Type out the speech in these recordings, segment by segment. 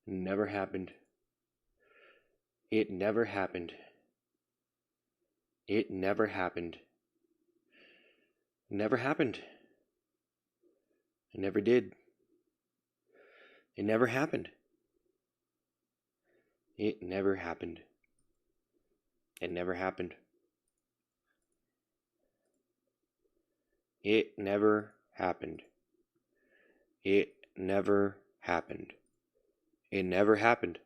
Never happened. It never happened. It never happened. It never happened. It never did. It never happened. It never happened. It never happened. It never happened. It never happened. It never happened.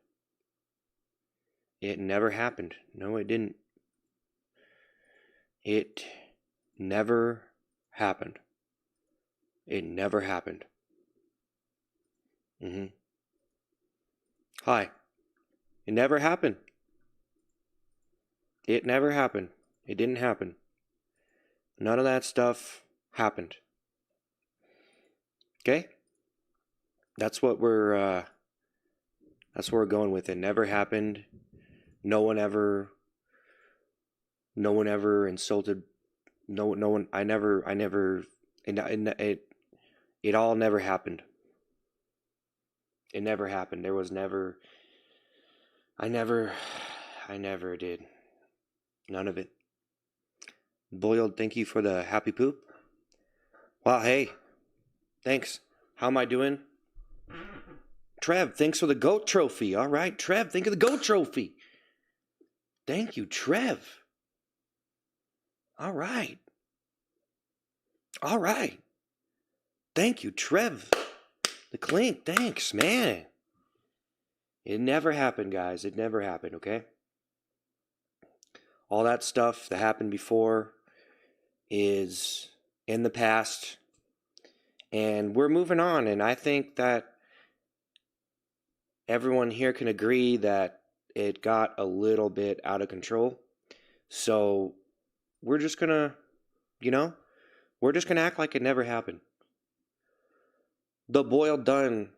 It never happened. No, it didn't. It never happened. It never happened. Hi. It never happened. It never happened. It didn't happen. None of that stuff happened. Okay? That's what we're going with. It never happened. No one ever insulted no one. I never it all never happened. It never happened. There was never I never did. None of it. Boiled, thank you for the happy poop. Wow, hey. Thanks. How am I doing? Trev, thanks for the GOAT trophy. All right, Trev, think of the GOAT trophy. Thank you, Trev. All right. All right. Thank you, Trev. The clink, thanks, man. It never happened, guys. It never happened, okay? All that stuff that happened before is in the past. And we're moving on. And I think that everyone here can agree that it got a little bit out of control. So we're just going to, we're just going to act like it never happened. The boiled done.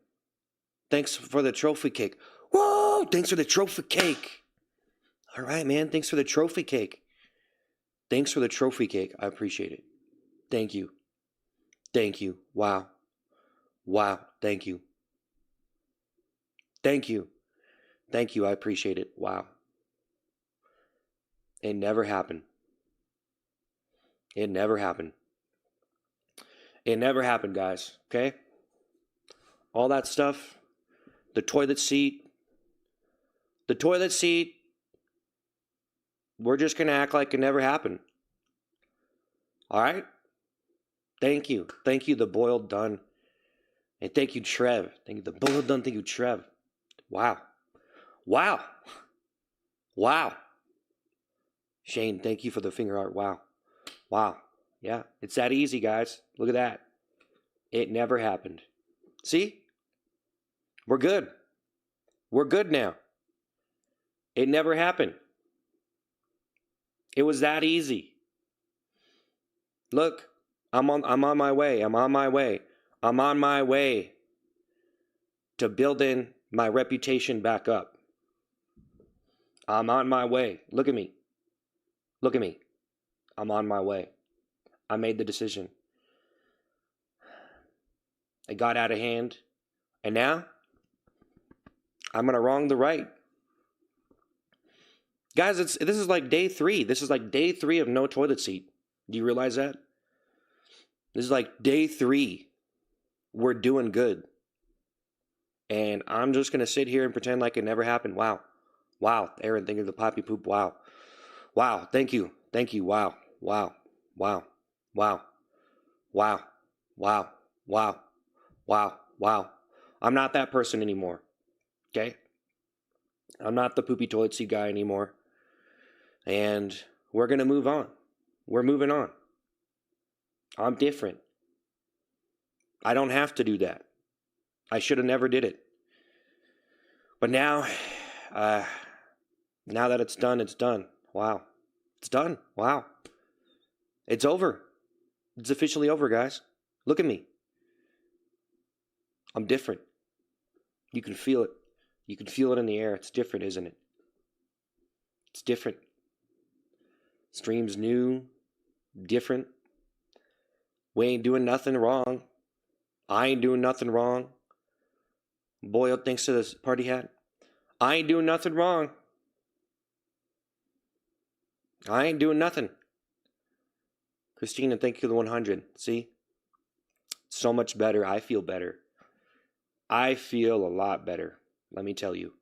Thanks for the trophy cake. Whoa! Thanks for the trophy cake. All right, man. Thanks for the trophy cake. Thanks for the trophy cake. I appreciate it. Thank you. Thank you. Wow. Wow. Thank you. Thank you. Thank you. I appreciate it. Wow. It never happened. It never happened. It never happened, guys. Okay? All that stuff. The toilet seat. The toilet seat. We're just going to act like it never happened. All right? Thank you. Thank you, the boiled done. And thank you, Trev. Thank you, the boiled done. Thank you, Trev. Wow. Wow. Wow. Shane, thank you for the finger art. Wow. Wow. Yeah, it's that easy, guys. Look at that. It never happened. See? We're good. We're good now. It never happened. It was that easy. Look, I'm on my way. I'm on my way. I'm on my way to building my reputation back up. I'm on my way. Look at me. Look at me. I'm on my way. I made the decision. It got out of hand. And now, I'm going to wrong the right. Guys, this is like day 3. This is like day 3 of no toilet seat. Do you realize that? This is like day 3. We're doing good. And I'm just going to sit here and pretend like it never happened. Wow. Wow. Aaron, thank you for the poppy poop. Wow. Wow. Thank you. Thank you. Wow. Wow. Wow. Wow. Wow. Wow. Wow. Wow. Wow. I'm not that person anymore. Okay? I'm not the poopy toilet seat guy anymore. And we're going to move on. We're moving on. I'm different. I don't have to do that. I should have never did it. But now, now that it's done, it's done. Wow. It's done. Wow. It's over. It's officially over, guys. Look at me. I'm different. You can feel it. You can feel it in the air. It's different, isn't it? It's different. Stream's new, different. We ain't doing nothing wrong. I ain't doing nothing wrong. Boyle, thanks to this party hat. I ain't doing nothing wrong. I ain't doing nothing. Christina, thank you for the 100. See? So much better. I feel better. I feel a lot better. Let me tell you.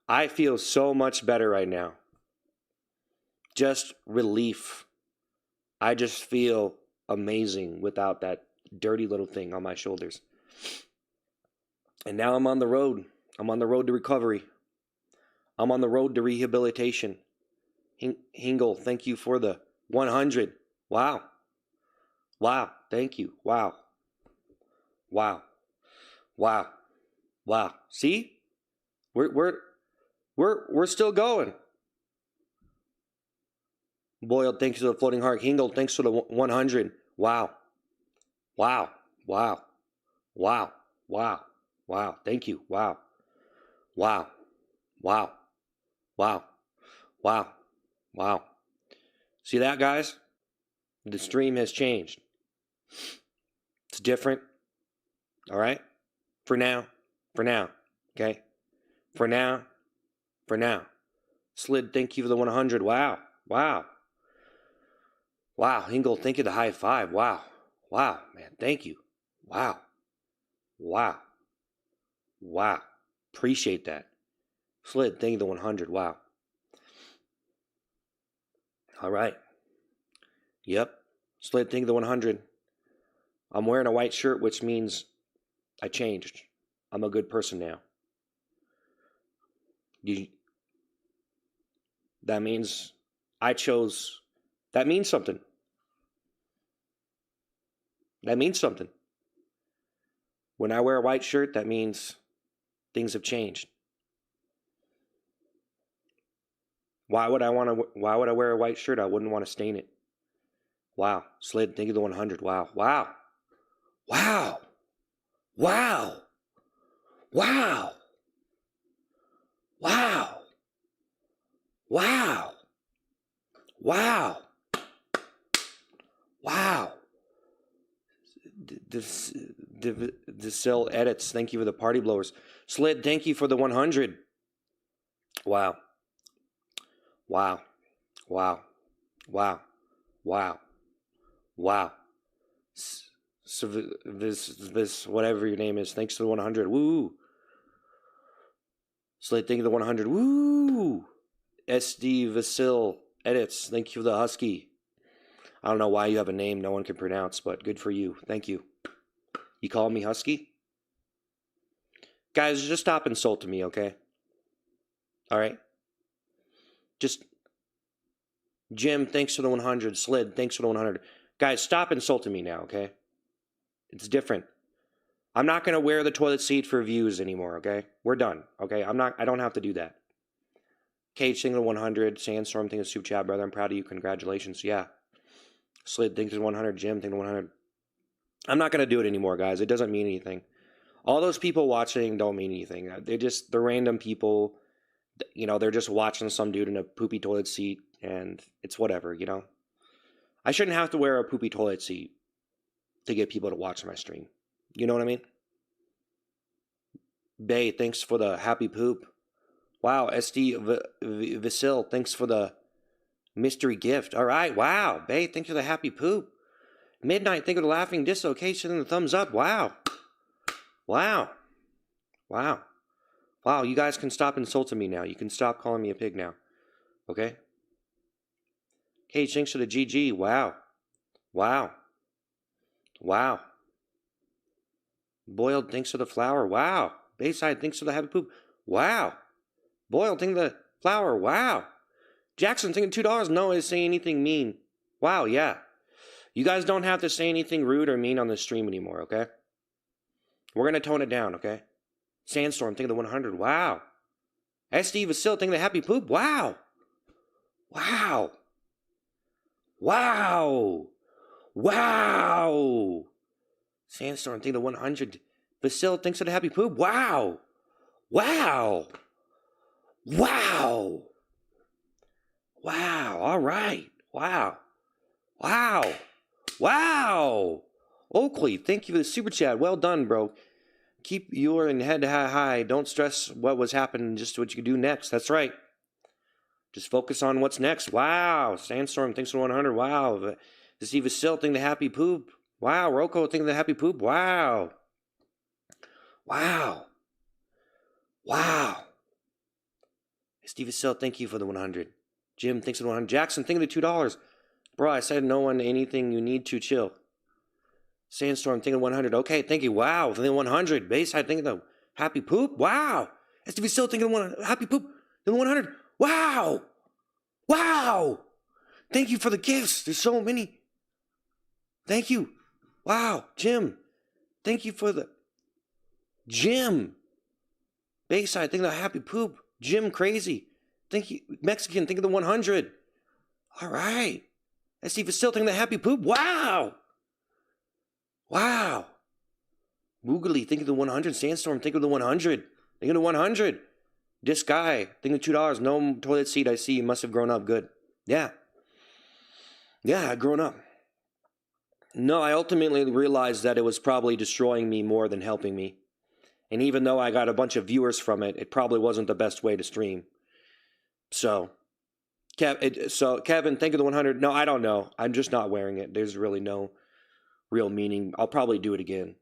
I feel so much better right now. Just relief. I just feel amazing without that dirty little thing on my shoulders. And now I'm on the road. I'm on the road to recovery. I'm on the road to rehabilitation. Hingle, thank you for the 100. Wow. Wow. Thank you. Wow. Wow. Wow. Wow. See? We're still going. Boyle, thanks for the floating heart. Hingle, thanks for the 100. Wow. Wow. Wow. Wow. Wow. Wow. Thank you. Wow. Wow. Wow. Wow. Wow. Wow. See that, guys? The stream has changed. It's different. All right? For now. For now. Okay? For now. For now. Slid, thank you for the 100. Wow. Wow. Wow. Hingle, thank you for the high five. Wow. Wow, man. Thank you. Wow. Wow. Wow. Appreciate that. Slid, thank you for the 100. Wow. All right. Yep. Slid, thank you for the 100. I'm wearing a white shirt, which means I changed. I'm a good person now. That means I chose. That means something. That means something. When I wear a white shirt, that means things have changed. Why would I wear a white shirt? I wouldn't want to stain it. Wow. Slid, thank you for the 100. Wow. Wow. Wow. Wow. Wow. Wow. Wow. Wow. Wow. The cell edits. Thank you for the party blowers. Slid, thank you for the 100. Wow. Wow. Wow. Wow. Wow. Wow. So this whatever your name is, thanks for the 100. Woo. Slid, thank you for the 100. Woo. SD Vasil edits. Thank you for the husky. I don't know why you have a name no one can pronounce, but good for you. Thank you. You call me husky? Guys, just stop insulting me, okay? All right? Just Jim, thanks for the 100. Slid, thanks for the 100. Guys, stop insulting me now, okay? It's different. I'm not going to wear the toilet seat for views anymore, okay? We're done, okay? I don't have to do that. Cage, thank you for the 100. Sandstorm, thank you for the super chat, brother. I'm proud of you. Congratulations. Yeah. Slid, thank you for the 100. Jim, thank you for the 100. I'm not going to do it anymore, guys. It doesn't mean anything. All those people watching don't mean anything. They're random people. You know, they're just watching some dude in a poopy toilet seat, and it's whatever, you know? I shouldn't have to wear a poopy toilet seat to get people to watch my stream. You know what I mean? Bay, thanks for the happy poop. Wow, SD Vasil, thanks for the mystery gift. All right, wow. Bay, thanks for the happy poop. Midnight, thank you for the laughing dislocation and the thumbs up. Wow. Wow. Wow. Wow, you guys can stop insulting me now. You can stop calling me a pig now. Okay? Cage, thanks for the GG. Wow. Wow. Wow. Boiled, thanks for the flower. Wow. Bayside, thanks for the happy poop. Wow. Boiled, thanks for the flower. Wow. Jackson, thinking $2. No is saying anything mean. Wow, yeah. You guys don't have to say anything rude or mean on the stream anymore, okay? We're going to tone it down, okay? Sandstorm, think of the 100. Wow. SD Vasil, think of the happy poop. Wow. Wow. Wow. Wow. Sandstorm, think of the 100. Vasil thinks of the happy poop. Wow. Wow. Wow. Wow. All right. Wow. Wow. Wow. Oakley, thank you for the super chat. Well done, bro. keep your head high. Don't stress what was happening, just what you do next. That's right. Just focus on what's next. Wow. Sandstorm thinks to 100. Wow. Steve is still thinking the happy poop. Wow. Rocco thinking the happy poop. Wow. Wow. Wow. Steve is still, thank you for the 100. Jim thinks of the 100. Jackson thinking the $2. Bro, I said no one anything. You need to chill. Sandstorm thinking 100. Okay, thank you. Wow. Thinking 100. Bayside thinking the happy poop. Wow. Steve is still thinking 100. Happy poop. Thinking 100. Wow. Wow. Thank you for the gifts. There's so many. Thank you. Wow. Jim. Thank you for the... Jim. Bayside, think of the happy poop. Jim Crazy. Thank you. Mexican, think of the 100. All right. And Steve is still thinking of the happy poop. Wow. Wow. Boogly, think of the 100. Sandstorm, think of the 100. Think of the 100. This guy, think of $2. No toilet seat, I see. You must have grown up good. Yeah. Yeah, I've grown up. No, I ultimately realized that it was probably destroying me more than helping me. And even though I got a bunch of viewers from it, it probably wasn't the best way to stream. So, Kevin, think of the 100. No, I don't know. I'm just not wearing it. There's really no real meaning. I'll probably do it again,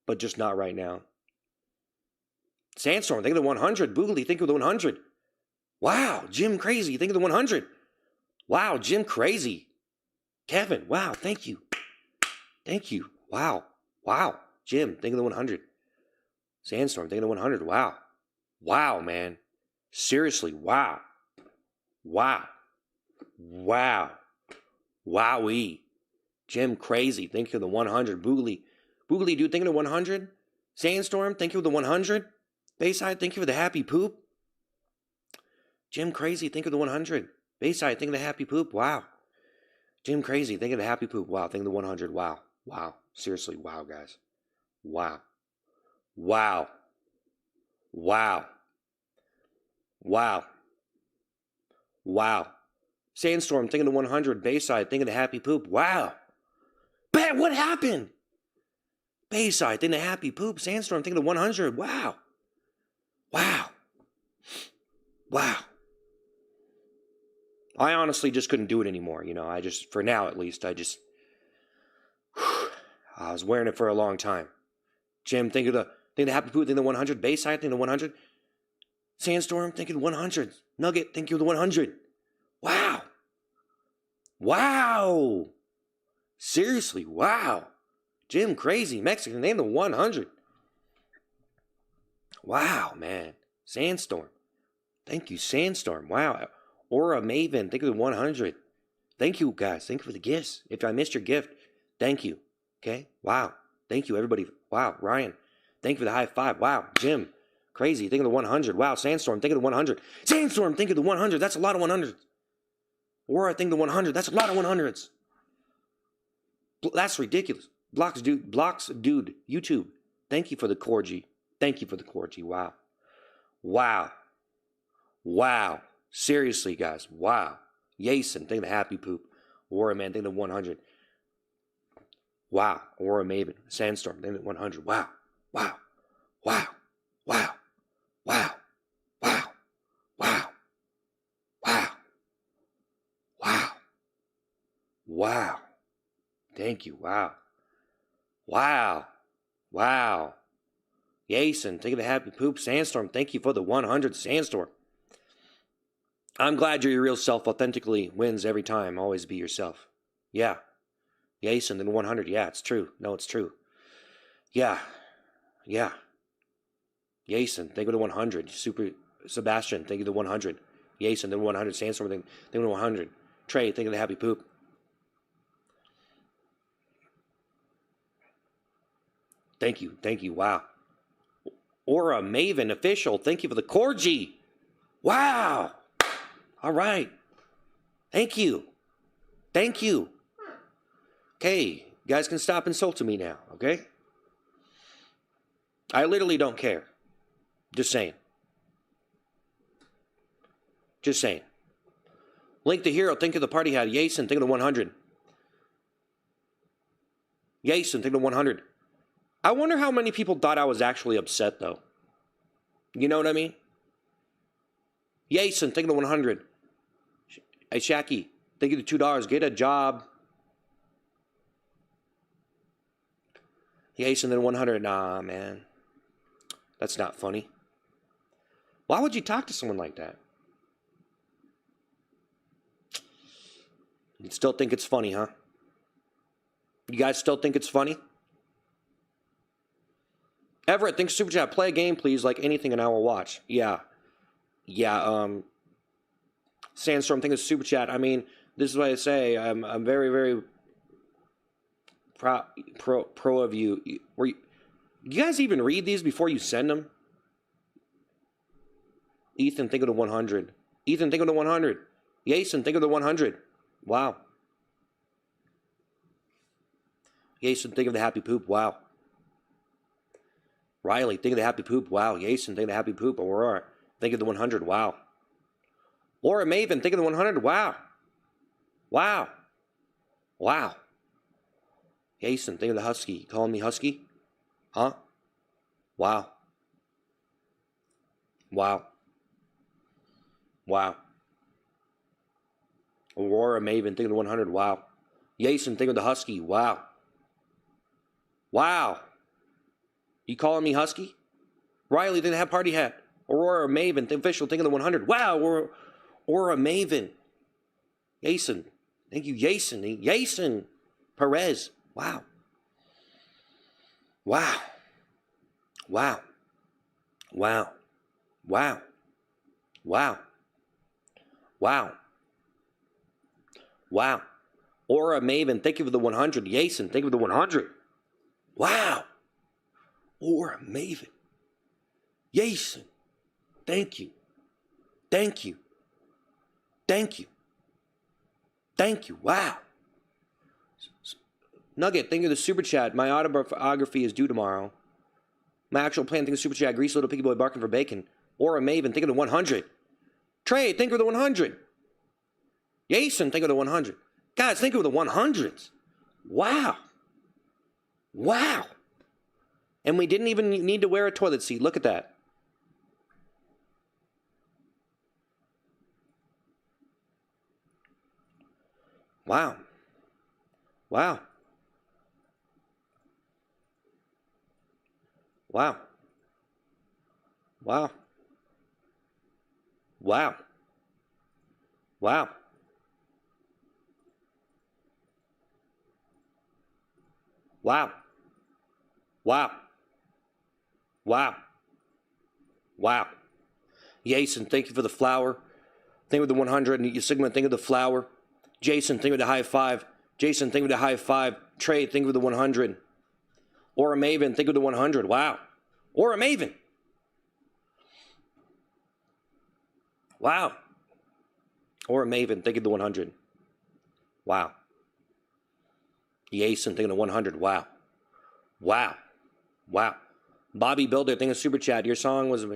but just not right now. Sandstorm, think of the 100. Boogly, think of the 100. Wow, Jim Crazy, think of the 100. Wow, Jim Crazy. Kevin, wow, thank you. Thank you. Wow. Wow. Jim, think of the 100. Sandstorm, think of the 100. Wow. Wow, man. Seriously, wow. Wow. Wow. Wowee. Jim Crazy, think of the 100. Boogly, dude, think of the 100. Sandstorm, think of the 100. Bayside, think of the happy poop. Jim Crazy, think of the 100. Bayside, think of the happy poop. Wow. Jim Crazy, think of the happy poop. Wow, think of the 100. Wow. Wow. Seriously, wow, guys. Wow. Wow. Wow. Wow. Wow. Sandstorm, think of the 100. Bayside, think of the happy poop. Wow. Bad, what happened? Bayside, think of the happy poop. Sandstorm, think of the 100. Wow. Wow. Wow. I honestly just couldn't do it anymore. You know, for now at least, I was wearing it for a long time. Jim, think of the happy poop, think of the 100. Bayside, think of the 100. Sandstorm, think of the 100. Nugget, think of the 100. Wow. Wow. Seriously, wow. Jim Crazy, Mexican, name the 100. Wow, man. Sandstorm. Thank you, Sandstorm. Wow. Aura Maven, think of the 100. Thank you, guys. Thank you for the gifts. If I missed your gift, thank you. Okay? Wow. Thank you, everybody. Wow. Ryan, thank you for the high five. Wow. Jim, Crazy, think of the 100. Wow. Sandstorm, think of the 100. Sandstorm, think of the 100. That's a lot of 100s. Aura, think of the 100. That's a lot of 100s. That's ridiculous. Blocks, dude. YouTube. Thank you for the Corgi. Thank you for the Corgi. Wow. Wow. Wow. Seriously, guys. Wow. Yason, think of the happy poop. Aura Man, think of the 100. Wow. Aura Maven. Sandstorm, think of the 100. Wow. Wow. Wow. Wow. Wow. Wow. Wow. Wow. Wow. Wow. Thank you. Wow. Wow. Wow. Yason, think of the happy poop. Sandstorm, thank you for the 100. Sandstorm. I'm glad your real self authentically wins every time. Always be yourself. Yeah. Yason, then 100. Yeah, it's true. No, it's true. Yeah. Yeah. Yason, think of the 100. Super Sebastian, think of the 100. Yason, then 100. Sandstorm, think of the 100. Trey, think of the happy poop. Thank you. Thank you. Wow. Aura Maven Official, thank you for the Corgi. Wow. All right. Thank you. Thank you. Okay, you guys can stop insulting me now, okay? I literally don't care. Just saying. Just saying. Link the Hero, think of the party hat. Yason, think of the 100. Yason, think of the 100. I wonder how many people thought I was actually upset, though. You know what I mean? Yason, thank you the 100. Hey, Shacky, thank you the $2. Get a job. Yason, then 100. Nah, man. That's not funny. Why would you talk to someone like that? You still think it's funny, huh? You guys still think it's funny? Everett, thanks super chat. Play a game, please, like anything, and I will watch. Yeah. Sandstorm, thank you super chat. I mean, this is what I say. I'm very, very pro of you. You guys even read these before you send them? Ethan, think of the 100. Ethan, think of the 100. Yason, think of the 100. Wow. Yason, think of the happy poop. Wow. Riley, think of the happy poop. Wow. Yason, think of the happy poop. Aurora, think of the 100. Wow. Laura Maven, think of the 100. Wow. Wow. Wow. Yason, think of the husky. You calling me husky? Huh? Wow. Wow. Wow. Aurora Maven, think of the 100. Wow. Yason, think of the husky. Wow. Wow. You calling me husky? Riley, think of the party hat. Aurora Maven, official, think of the 100. Wow. Aurora Maven. Yason. Thank you, Yason. Yason Perez. Wow. Wow. Wow. Wow. Wow. Wow. Wow. Wow. Aura Maven, thank you for the 100. Yason, thank you for the 100. Wow. Aura Maven. Yason, thank you. Thank you. Thank you. Thank you. Wow. Nugget, thank you for the super chat. My autobiography is due tomorrow. My actual plan, thank you for the super chat. Greasy little piggy boy barking for bacon. Aura Maven, think of the 100. Trey, think of the 100. Yason, think of the 100. Guys, think of the 100s. Wow. Wow. And we didn't even need to wear a toilet seat. Look at that. Wow. Wow. Wow. Wow. Wow. Wow. Wow. Wow. Wow. Wow. Yason, thank you for the flower. Think of the 100. And Sigma, think of the flower. Jason, think of the high five. Jason, think of the high five. Trey, think of the 100. Aura Maven, think of the 100. Wow. Aura Maven. Wow. Aura Maven, think of the 100. Wow. Yason, think of the 100. Wow. Wow. Wow. Bobby Builder, think of super chat. Your song was,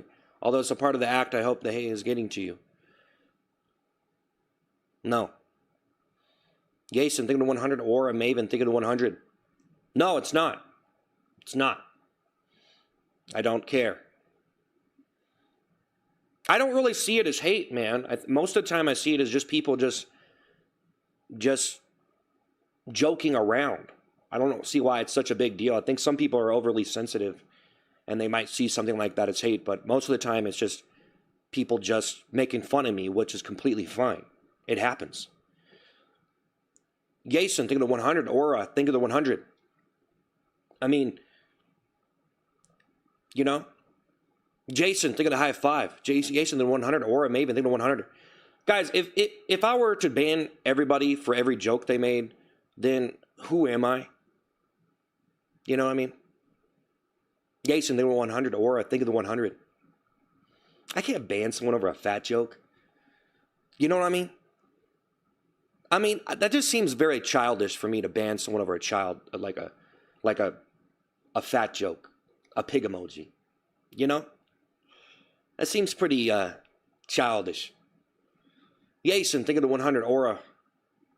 although it's a part of the act, I hope the hay is getting to you. No. Yason, think of the 100. Aura Maven, think of the 100. No, it's not. It's not. I don't care. I don't really see it as hate, man. Most of the time I see it as just people just joking around. I don't see why it's such a big deal. I think some people are overly sensitive and they might see something like that as hate, but most of the time it's just people just making fun of me, which is completely fine. It happens. Yason, think of the 100. Aura, think of the 100. I mean, you know, Jason, think of the high five. Jason, the 100. Aura, Maven, think of the 100. Guys, if I were to ban everybody for every joke they made, then who am I? You know what I mean? Jason, think of the 100. Aura, think of the 100. I can't ban someone over a fat joke. You know what I mean? I mean, that just seems very childish for me to ban someone over a child, like a fat joke, a pig emoji. You know? That seems pretty childish. Yason, think of the 100. Aura,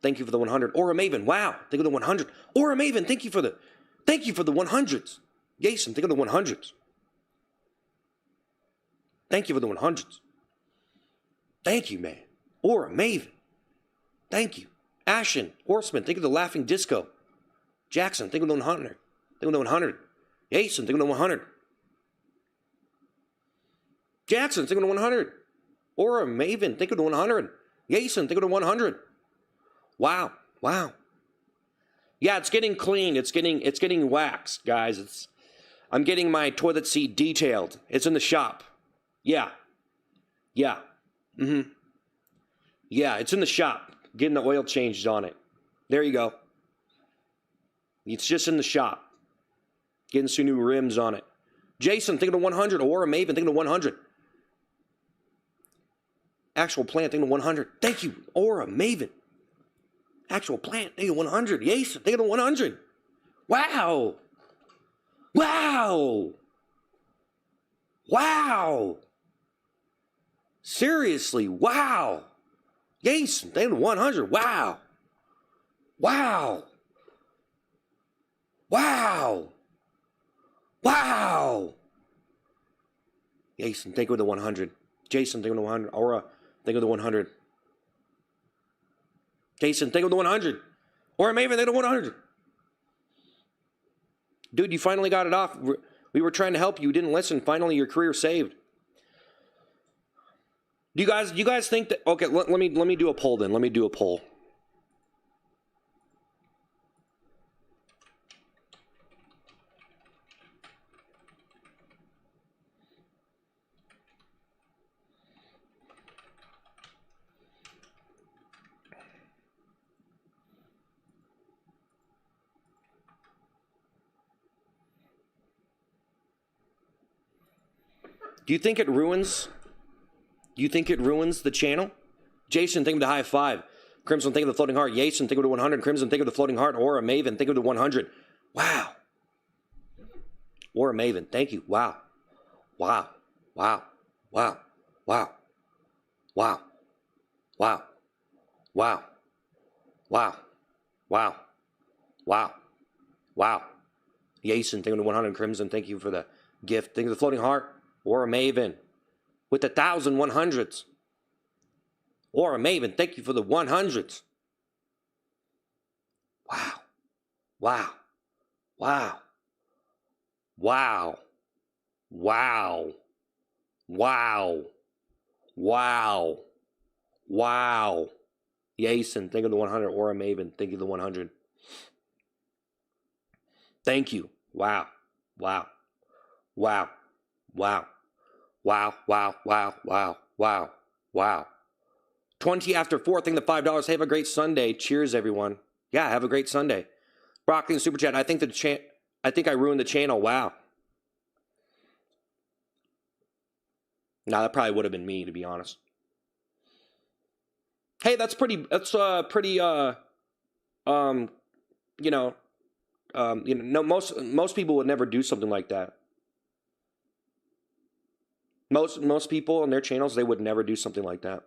thank you for the 100. Aura Maven, wow, think of the 100. Aura Maven, thank you for the 100s. Jason, think of the 100s. Thank you for the 100s. Thank you, man. Aura, Maven. Thank you. Ashen, Horseman, think of the Laughing Disco. Jackson, think of the 100. Think of the 100. Jason, think of the 100. Jackson, think of the 100. Aura, Maven, think of the 100. Jason, think of the 100. Wow. Wow. Yeah, it's getting clean. It's getting waxed, guys. I'm getting my toilet seat detailed. It's in the shop. Yeah. Yeah. Mm-hmm. Yeah, it's in the shop. Getting the oil changed on it. There you go. It's just in the shop. Getting some new rims on it. Jason, think of the 100. Aura, Maven, think of the 100. Actual Plant, think of the 100. Thank you, Aura, Maven. Actual Plant, think of the 100. Jason, think of the 100. Wow. Wow. Wow. Seriously, wow. Jason, think of the 100. Wow. Wow. Wow. Wow. Jason, think of the 100. Jason, think of the 100. Aura, think of the 100. Jason, think of the 100. Aura, Maven, think of the 100. Dude, you finally got it off. We were trying to help you. You didn't listen. Finally, your career saved. Do you guys think that? Okay, let me do a poll then. Let me do a poll. Do you think it ruins? Do you think it ruins the channel? Jason, think of the high five. Crimson, think of the floating heart. Jason, think of the 100. Crimson, think of the floating heart. Aura, Maven, think of the 100. Wow. Aura, Maven, thank you. Wow. Wow. Wow. Wow. Wow. Wow. Wow. Wow. Wow. Wow. Wow. Wow. Jason, think of the 100. Crimson, thank you for the gift. Think of the floating heart. Aura, Maven, with 1,100s. Aura, Maven, thank you for the 100s. Wow. Wow. Wow. Wow. Wow. Wow. Wow. Wow. Jason, think of the 100. Aura, Maven, thank you for the 100. Thank you. Wow. Wow. Wow. Wow. Wow. Wow. Wow. Wow. Wow. Wow. 20 after 4, think the $5. Hey, have a great Sunday. Cheers, everyone. Yeah, have a great Sunday. Broccoli and Super Chat. I think I ruined the channel. Wow. No, that probably would have been me, to be honest. Hey, that's pretty no, most people would never do something like that. Most people on their channels, they would never do something like that.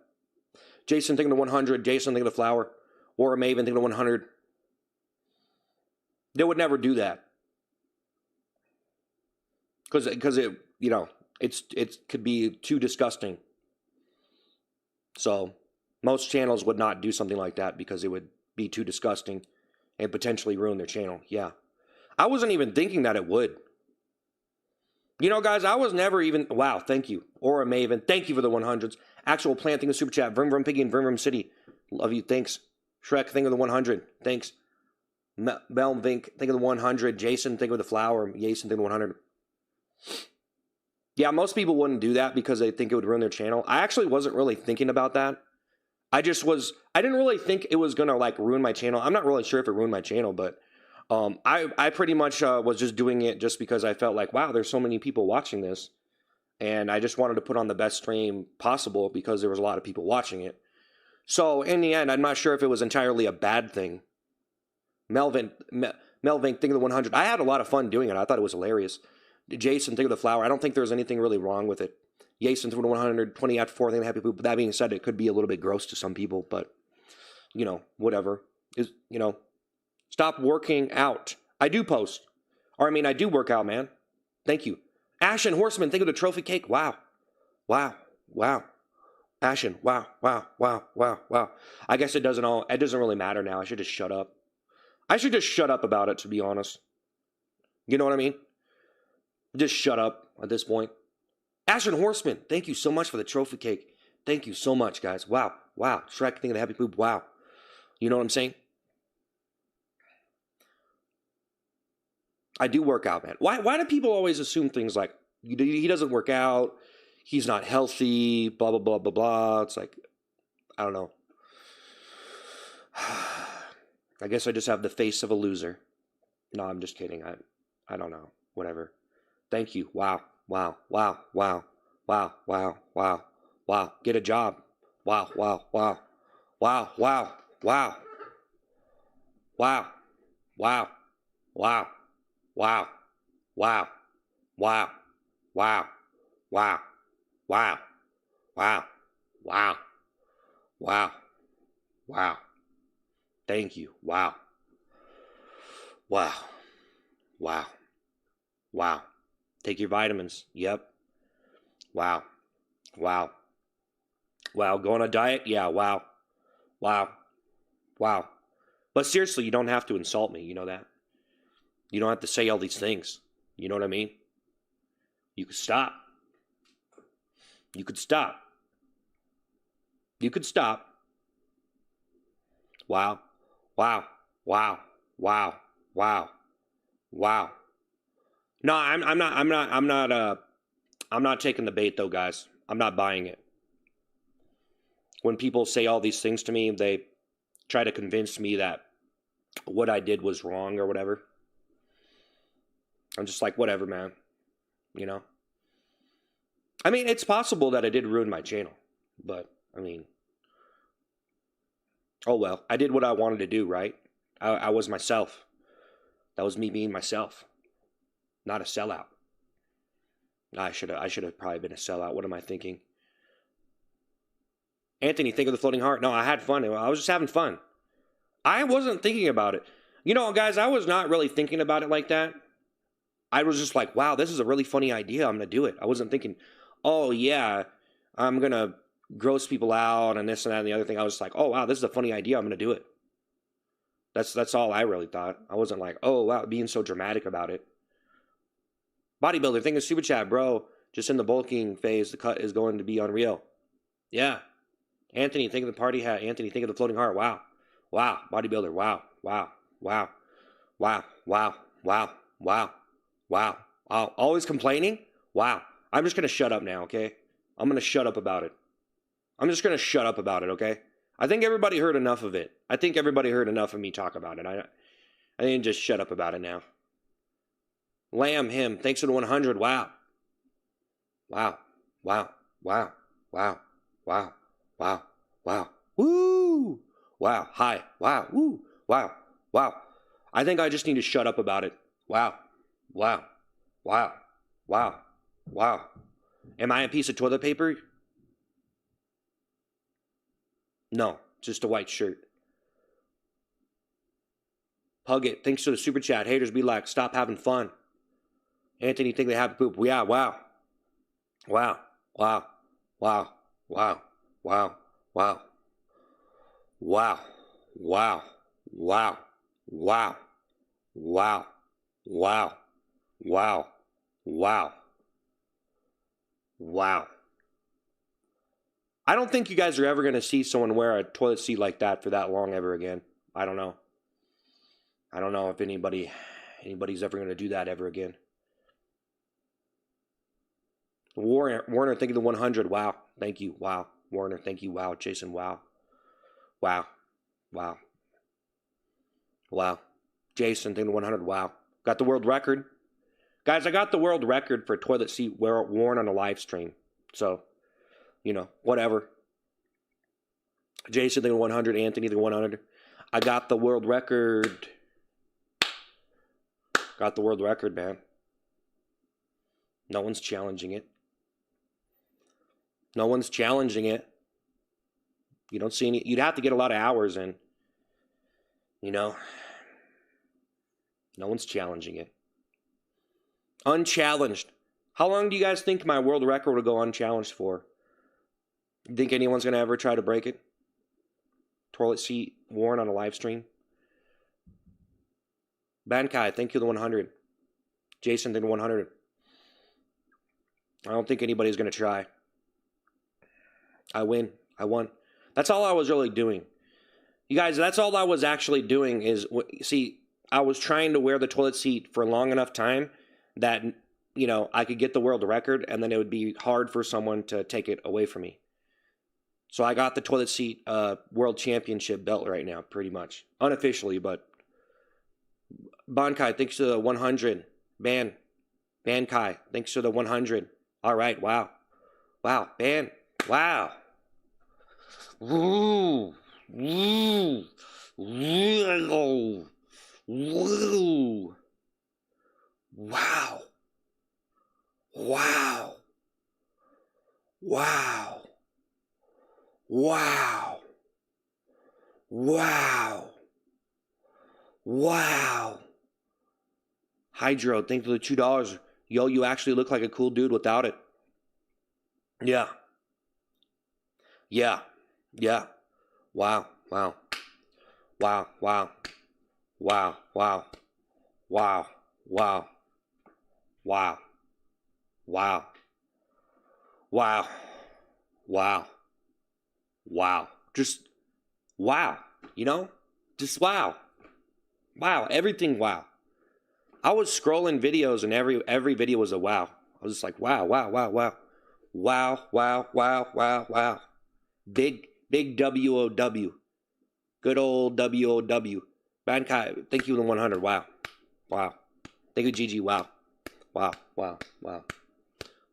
Jason, think of the 100. Jason, think of the flower. Aura, Maven, think of the 100. They would never do that. Because it, it could be too disgusting. So most channels would not do something like that because it would be too disgusting and potentially ruin their channel. Yeah. I wasn't even thinking that it would. Guys, I was never even... Wow, thank you. Aura, Maven, thank you for the 100s. Actual Plant, think of Super Chat. Vroom Vroom Piggy and Vroom Vroom City. Love you, thanks. Shrek, think of the 100. Thanks. Mel Vink, think of the 100. Jason, think of the flower. Jason, think of the 100. Yeah, most people wouldn't do that because they think it would ruin their channel. I actually wasn't really thinking about that. I didn't really think it was going to, ruin my channel. I'm not really sure if it ruined my channel, but... I pretty much was just doing it just because I felt like, wow, there's so many people watching this. And I just wanted to put on the best stream possible because there was a lot of people watching it. So in the end, I'm not sure if it was entirely a bad thing. Melvin, think of the 100. I had a lot of fun doing it. I thought it was hilarious. Jason, think of the flower. I don't think there's anything really wrong with it. Jason, think of the 100. 20 after 4, think of happy people. But that being said, it could be a little bit gross to some people, but, whatever. Stop working out. I do post. Or, I do work out, man. Thank you. Ashen Horseman, think of the trophy cake. Wow. Wow. Wow. Ashen. Wow. Wow. Wow. Wow. Wow. I guess it doesn't really matter now. I should just shut up. I should just shut up about it, to be honest. You know what I mean? Just shut up at this point. Ashen Horseman, thank you so much for the trophy cake. Thank you so much, guys. Wow. Wow. Shrek, think of the happy poop. Wow. You know what I'm saying? I do work out, man. Why do people always assume things like, he doesn't work out, he's not healthy, blah, blah, blah, blah, blah. It's like, I don't know. I guess I just have the face of a loser. No, I'm just kidding. I don't know. Whatever. Thank you. Wow. Wow. Wow. Wow. Wow. Wow. Wow. Wow. Get a job. Wow. Wow. Wow. Wow. Wow. Wow. Wow. Wow. Wow. Wow. Wow. Wow. Wow. Wow. Wow. Wow. Wow. Wow. Wow. Thank you. Wow. Wow. Wow. Wow. Take your vitamins. Yep. Wow. Wow. Wow. Go on a diet? Yeah. Wow. Wow. Wow. But seriously, you don't have to insult me. You know that? You don't have to say all these things. You know what I mean? You could stop. You could stop. You could stop. Wow. Wow. Wow. Wow. Wow. Wow. No, I'm not taking the bait though, guys. I'm not buying it. When people say all these things to me, they try to convince me that what I did was wrong or whatever. I'm just like, whatever, man. You know? I mean, it's possible that I did ruin my channel, but I mean, oh well. I did what I wanted to do, right? I was myself. That was me being myself, not a sellout. I should have probably been a sellout. What am I thinking? Anthony, think of the floating heart. No, I had fun. I was just having fun. I wasn't thinking about it. You know, guys, I was not really thinking about it like that. I was just like, wow, this is a really funny idea. I'm going to do it. I wasn't thinking, oh, yeah, I'm going to gross people out and this and that and the other thing. I was like, oh, wow, this is a funny idea. I'm going to do it. That's all I really thought. I wasn't like, oh, wow, being so dramatic about it. Bodybuilder, think of super chat, bro. Just in the bulking phase, the cut is going to be unreal. Yeah. Anthony, think of the party hat. Anthony, think of the floating heart. Wow. Wow. Bodybuilder. Wow. Wow. Wow. Wow. Wow. Wow. Wow. Wow. Always complaining? Wow. I'm just going to shut up now, okay? I'm going to shut up about it. I'm just going to shut up about it, okay? I think everybody heard enough of it. I think everybody heard enough of me talk about it. I need to just shut up about it now. Lamb, him, thanks for the 100. Wow. Wow. Wow. Wow. Wow. Wow. Wow. Wow. Woo. Wow. Hi. Wow. Woo. Wow. Wow. I think I just need to shut up about it. Wow. Wow. Wow. Wow. Wow. Am I a piece of toilet paper? No, just a white shirt. Hug it. Thanks for the super chat. Haters be like, stop having fun. Anthony, think they have poop. Yeah, wow. Wow. Wow. Wow. Wow. Wow. Wow. Wow. Wow. Wow. Wow. Wow. Wow. Wow. Wow. Wow. I don't think you guys are ever going to see someone wear a toilet seat like that for that long ever again. I don't know. I don't know if anybody's ever going to do that ever again. Warner, thank you the 100. Wow. Thank you. Wow. Warner, thank you. Wow. Jason, wow. Wow. Wow. Wow. Jason, thank you the 100. Wow. Got the world record. Guys, I got the world record for toilet seat worn on a live stream. So, you know, whatever. Jason, the 100. Anthony, the 100. I got the world record. Got the world record, man. No one's challenging it. No one's challenging it. You don't see any. You'd have to get a lot of hours in. You know. No one's challenging it. Unchallenged. How long do you guys think my world record will go unchallenged for? You think anyone's going to ever try to break it? Toilet seat worn on a live stream? Bankai, thank you the 100. Jason did 100. I don't think anybody's going to try. I win. I won. That's all I was really doing. You guys, that's all I was actually doing is, see, I was trying to wear the toilet seat for long enough time that, you know, I could get the world record, and then it would be hard for someone to take it away from me. So I got the toilet seat world championship belt right now, pretty much. Unofficially, but Bankai, thanks to the 100. Bankai, thanks to the 100. All right, wow. Wow, wow. Woo. Woo. Woo. Woo. Wow. Wow. Wow. Wow. Wow. Wow. Hydro, thank you for the $2. Yo, you actually look like a cool dude without it. Yeah. Yeah. Yeah. Wow. Wow. Wow. Wow. Wow. Wow. Wow. Wow. Wow. Wow. Wow. Wow. Wow. Just wow. You know? Just wow. Wow. Everything wow. I was scrolling videos and every video was a wow. I was just like, wow, wow, wow, wow. Wow, wow, wow, wow, wow. Big W-O-W. Good old W-O-W. Bankai, thank you for the 100. Wow. Wow. Thank you, Gigi. Wow. Wow, wow, wow.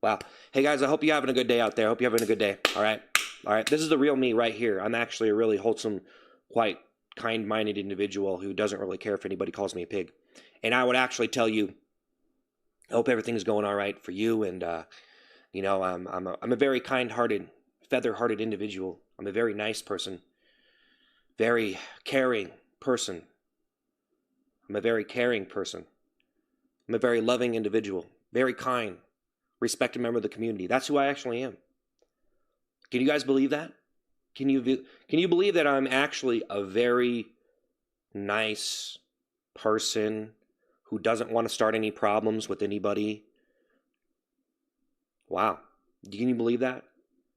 Wow. Hey, guys, I hope you're having a good day out there. I hope you're having a good day. All right? All right. This is the real me right here. I'm actually a really wholesome, quite kind-minded individual who doesn't really care if anybody calls me a pig. And I would actually tell you, I hope everything's going all right for you. And, you know, I'm a very kind-hearted, feather-hearted individual. I'm a very nice person, very caring person. I'm a very caring person. I'm a very loving individual, very kind, respected member of the community. That's who I actually am. Can you guys believe that? Can you believe that I'm actually a very nice person who doesn't want to start any problems with anybody? Wow. Can you believe that?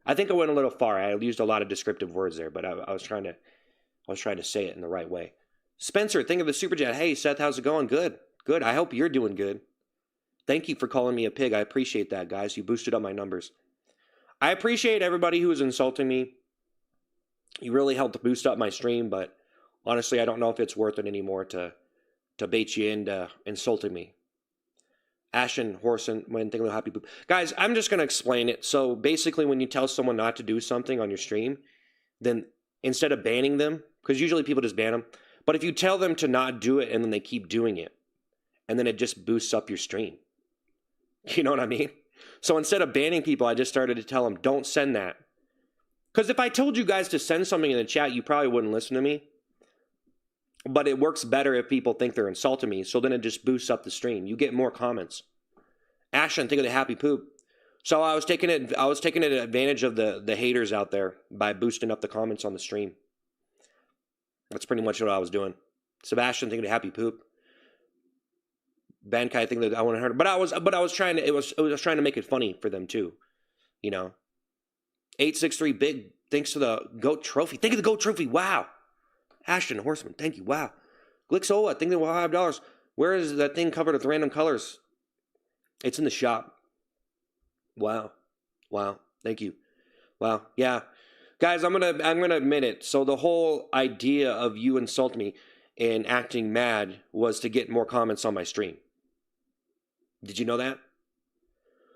I think I went a little far. I used a lot of descriptive words there, but I was trying to say it in the right way. Spencer, think of the super chat. Hey, Seth, how's it going? Good. Good. I hope you're doing good. Thank you for calling me a pig. I appreciate that, guys. You boosted up my numbers. I appreciate everybody who is insulting me. You really helped boost up my stream, but honestly, I don't know if it's worth it anymore to bait you into insulting me. Ashen, Horson, when thinking of happy poop. Guys, I'm just going to explain it. So basically, when you tell someone not to do something on your stream, then instead of banning them, because usually people just ban them, but if you tell them to not do it and then they keep doing it, and then it just boosts up your stream. You know what I mean? So instead of banning people, I just started to tell them, don't send that. Because if I told you guys to send something in the chat, you probably wouldn't listen to me. But it works better if people think they're insulting me, so then it just boosts up the stream. You get more comments. Ashton, think of the happy poop. So I was taking advantage of the haters out there by boosting up the comments on the stream. That's pretty much what I was doing. Sebastian, think of the happy poop. Bankai, think that I want to hurt, but I was trying to. I was trying to make it funny for them too, you know. 863 big. Thanks to the goat trophy. Think of the goat trophy. Wow. Ashton Horseman, thank you. Wow. Glixola, think of the $5. Where is that thing covered with random colors? It's in the shop. Wow. Wow. Thank you. Wow. Yeah. Guys, I'm gonna admit it. So the whole idea of you insulting me and acting mad was to get more comments on my stream. Did you know that?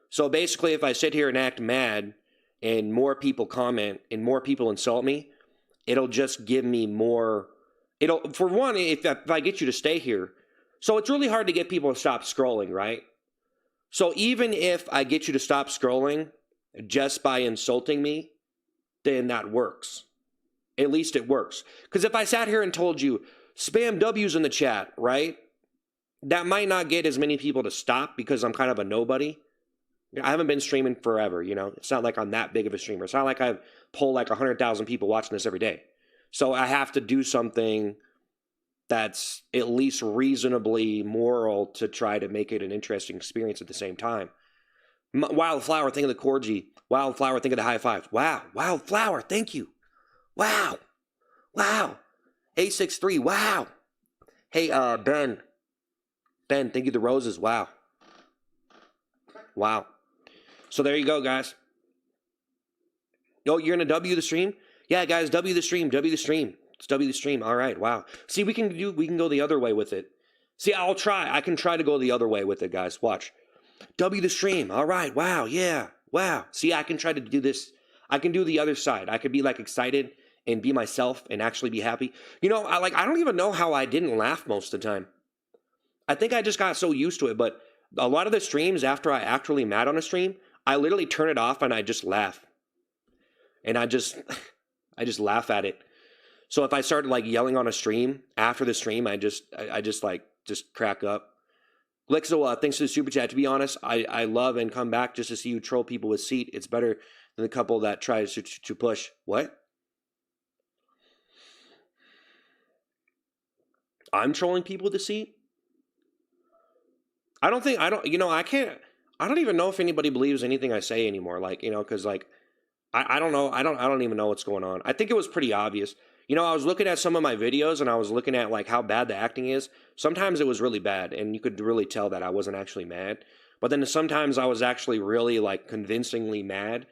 So basically, if I sit here and act mad and more people comment and more people insult me, it'll just give me more. For one, if I get you to stay here. So it's really hard to get people to stop scrolling, right? So even if I get you to stop scrolling just by insulting me, then that works. At least it works. Because if I sat here and told you, spam W's in the chat, right? that might not get as many people to stop because I'm kind of a nobody. I haven't been streaming forever, you know. It's not like I'm that big of a streamer. It's not like I pull like 100,000 people watching this every day. So I have to do something that's at least reasonably moral to try to make it an interesting experience at the same time. Wildflower, think of the corgi. Wildflower, think of the high five. Wow. Wildflower, thank you. Wow. A63, wow. Hey, Ben, thank you the roses. Wow. So there you go, guys. Oh, you're gonna W the stream? Yeah, guys, W the stream. It's W the stream. All right, wow. See, we can go the other way with it. See, I'll try. I can try to go the other way with it, guys. Watch. W the stream. All right, wow, yeah, wow. See, I can try to do this. I can do the other side. I could be like excited and be myself and actually be happy. You know, I don't even know how I didn't laugh most of the time. I think I just got so used to it, but a lot of the streams after I actually mad on a stream, I literally turn it off and I just laugh. And I just laugh at it. So if I started like yelling on a stream after the stream, I just crack up. Lixo, thanks for the super chat. To be honest, I love and come back just to see you troll people with seat. It's better than the couple that tries to push. What? I'm trolling people with the seat? I don't even know if anybody believes anything I say anymore. Like, you know, because like, I don't know. I don't even know what's going on. I think it was pretty obvious. You know, I was looking at some of my videos and I was looking at like how bad the acting is. Sometimes it was really bad and you could really tell that I wasn't actually mad. But then sometimes I was actually really like convincingly mad.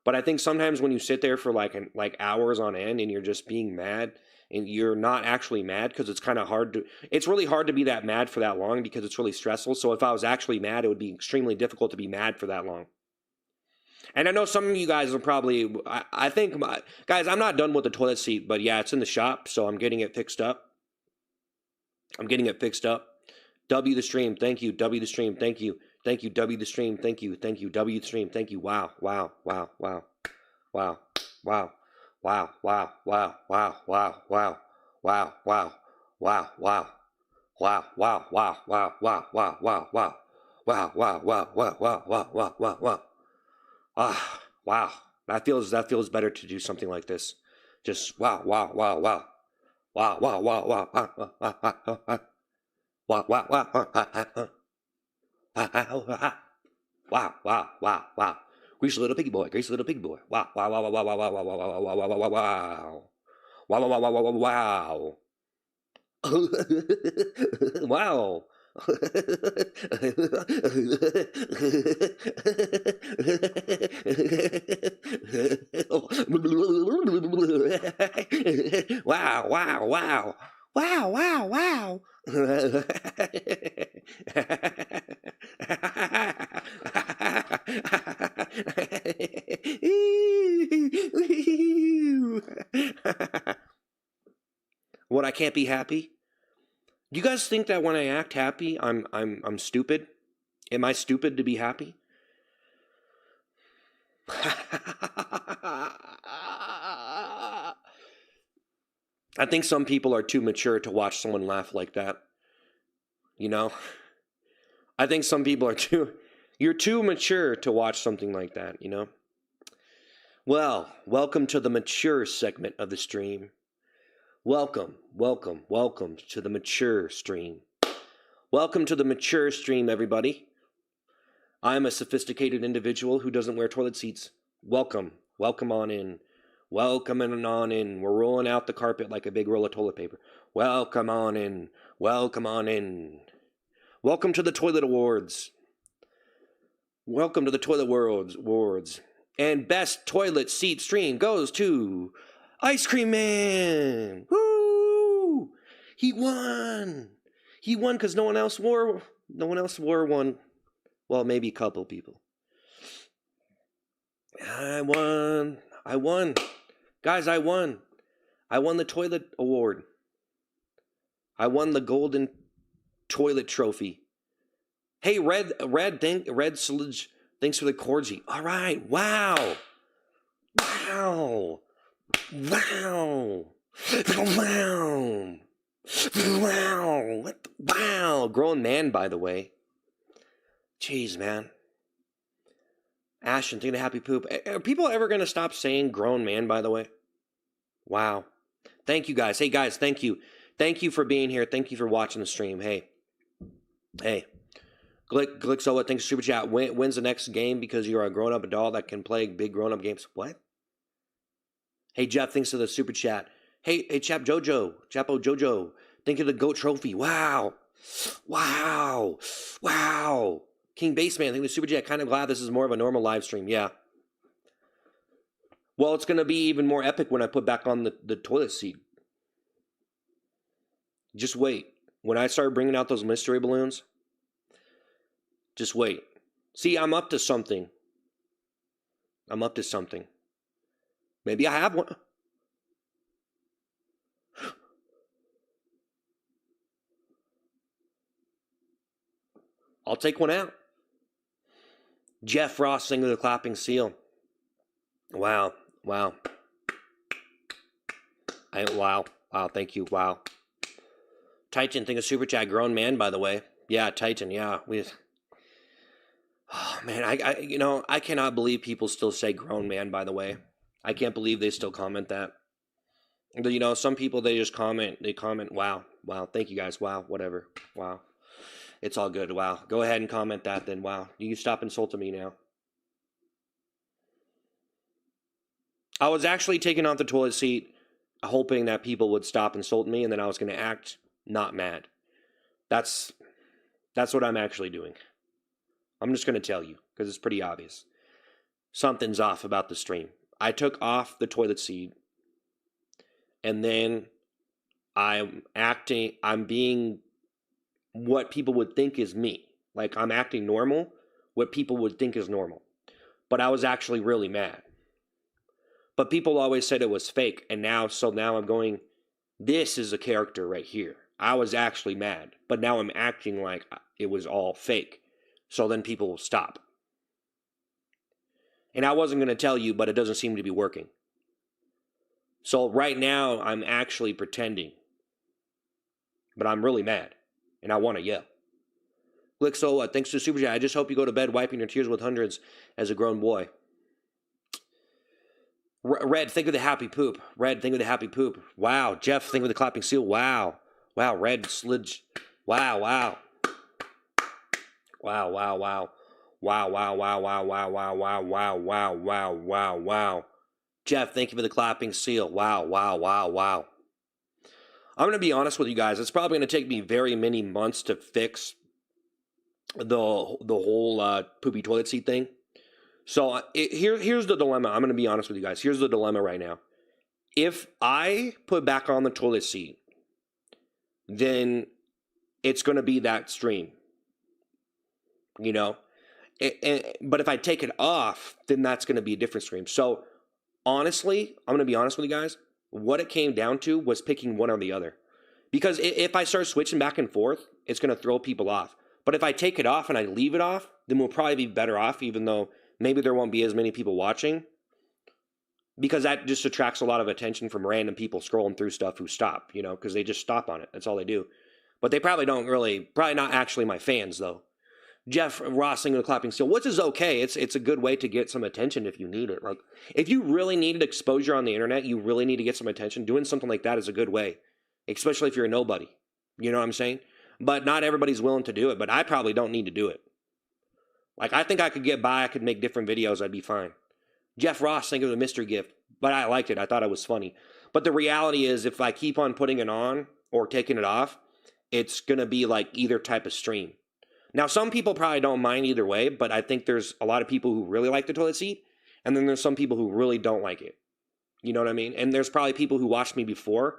But I think sometimes when you sit there for like hours on end and you're just being mad and you're not actually mad because it's kind of it's really hard to be that mad for that long because it's really stressful. So if I was actually mad, it would be extremely difficult to be mad for that long. And I know some of you guys are probably, I think, guys, I'm not done with the toilet seat, but yeah, it's in the shop, so I'm getting it fixed up. W the stream, thank you. W the stream, thank you. Thank you. W the stream, thank you. Thank you. W the stream, thank you. Wow. Wow. That feels better to do something like this. Just wow. Greasy little piggy boy. Wow. Wow. Wow. What, I can't be happy? Do you guys think that when I act happy, I'm stupid? Am I stupid to be happy? I think some people are too mature to watch someone laugh like that. You know? I think some people are you're too mature to watch something like that, you know? Well, welcome to the mature segment of the stream. Welcome to the mature stream. Welcome to the mature stream, everybody. I'm a sophisticated individual who doesn't wear toilet seats. Welcome on in. We're rolling out the carpet like a big roll of toilet paper. Welcome on in. Welcome to the Toilet Awards. Welcome to the Toilet Awards. And best toilet seat stream goes to Ice Cream Man. Woo! He won because no one else wore one. Well, maybe a couple people. I won. Guys, I won. I won the toilet award. I won the golden toilet trophy. Hey, Red Sludge, thanks for the corgi. All right, wow. Wow. Wow. Grown man, by the way. Jeez, man. Ashton, think of happy poop. Are people ever going to stop saying grown man, by the way? Wow. Thank you, guys. Hey, guys, thank you. Thank you for being here. Thank you for watching the stream. Hey. Glixoa, thanks for super chat. Wins the next game because you're a grown-up adult that can play big grown-up games. What? Hey, Jeff, thanks for the super chat. Hey, Chapo Jojo, thank you for the GOAT trophy. Wow. King Baseman, thank you for the super chat. Kind of glad this is more of a normal live stream. Yeah. Well, it's going to be even more epic when I put back on the toilet seat. Just wait. When I start bringing out those mystery balloons, just wait. See, I'm up to something. Maybe I have one. I'll take one out. Jeff Ross singing the clapping seal. Wow. Thank you. Wow. Titan, think of super chat. Grown man, by the way. Yeah, Titan. Yeah, oh man, I cannot believe people still say grown man, by the way. I can't believe they still comment that. Some people, they just comment. They comment, wow. Thank you guys. Wow, whatever. Wow. It's all good. Wow. Go ahead and comment that then. Wow. You stop insulting me now. I was actually taking off the toilet seat, hoping that people would stop insulting me, and then I was going to act not mad. That's what I'm actually doing. I'm just going to tell you, because it's pretty obvious. Something's off about the stream. I took off the toilet seat, and then I'm being what people would think is me. Like, I'm acting normal, what people would think is normal. But I was actually really mad. But people always said it was fake, and now I'm going, this is a character right here. I was actually mad, but now I'm acting like it was all fake. So then people will stop. And I wasn't going to tell you, but it doesn't seem to be working. So right now, I'm actually pretending. But I'm really mad. And I want to yell. Glixo, thanks to Super Chat. I just hope you go to bed wiping your tears with hundreds as a grown boy. Red, think of the happy poop. Wow. Jeff, think of the clapping seal. Wow. Red slidge. Wow. Wow. Jeff, thank you for the clapping seal. Wow. I'm going to be honest with you guys. It's probably going to take me very many months to fix the whole poopy toilet seat thing. So here's the dilemma. I'm going to be honest with you guys. Here's the dilemma right now. If I put back on the toilet seat, then it's going to be that stream. But if I take it off, then that's going to be a different stream. So honestly, I'm going to be honest with you guys. What it came down to was picking one or the other. Because if I start switching back and forth, it's going to throw people off. But if I take it off and I leave it off, then we'll probably be better off, even though maybe there won't be as many people watching. Because that just attracts a lot of attention from random people scrolling through stuff who stop, because they just stop on it. That's all they do. But they probably not actually my fans, though. Jeff Ross singing the clapping seal, which is okay. It's a good way to get some attention if you need it. Like, if you really needed exposure on the internet, you really need to get some attention. Doing something like that is a good way, especially if you're a nobody. You know what I'm saying? But not everybody's willing to do it. But I probably don't need to do it. Like, I think I could get by. I could make different videos. I'd be fine. Jeff Ross thinking of the mystery gift, but I liked it. I thought it was funny. But the reality is, if I keep on putting it on or taking it off, it's going to be like either type of stream. Now, some people probably don't mind either way, but I think there's a lot of people who really like the toilet seat, and then there's some people who really don't like it. You know what I mean? And there's probably people who watched me before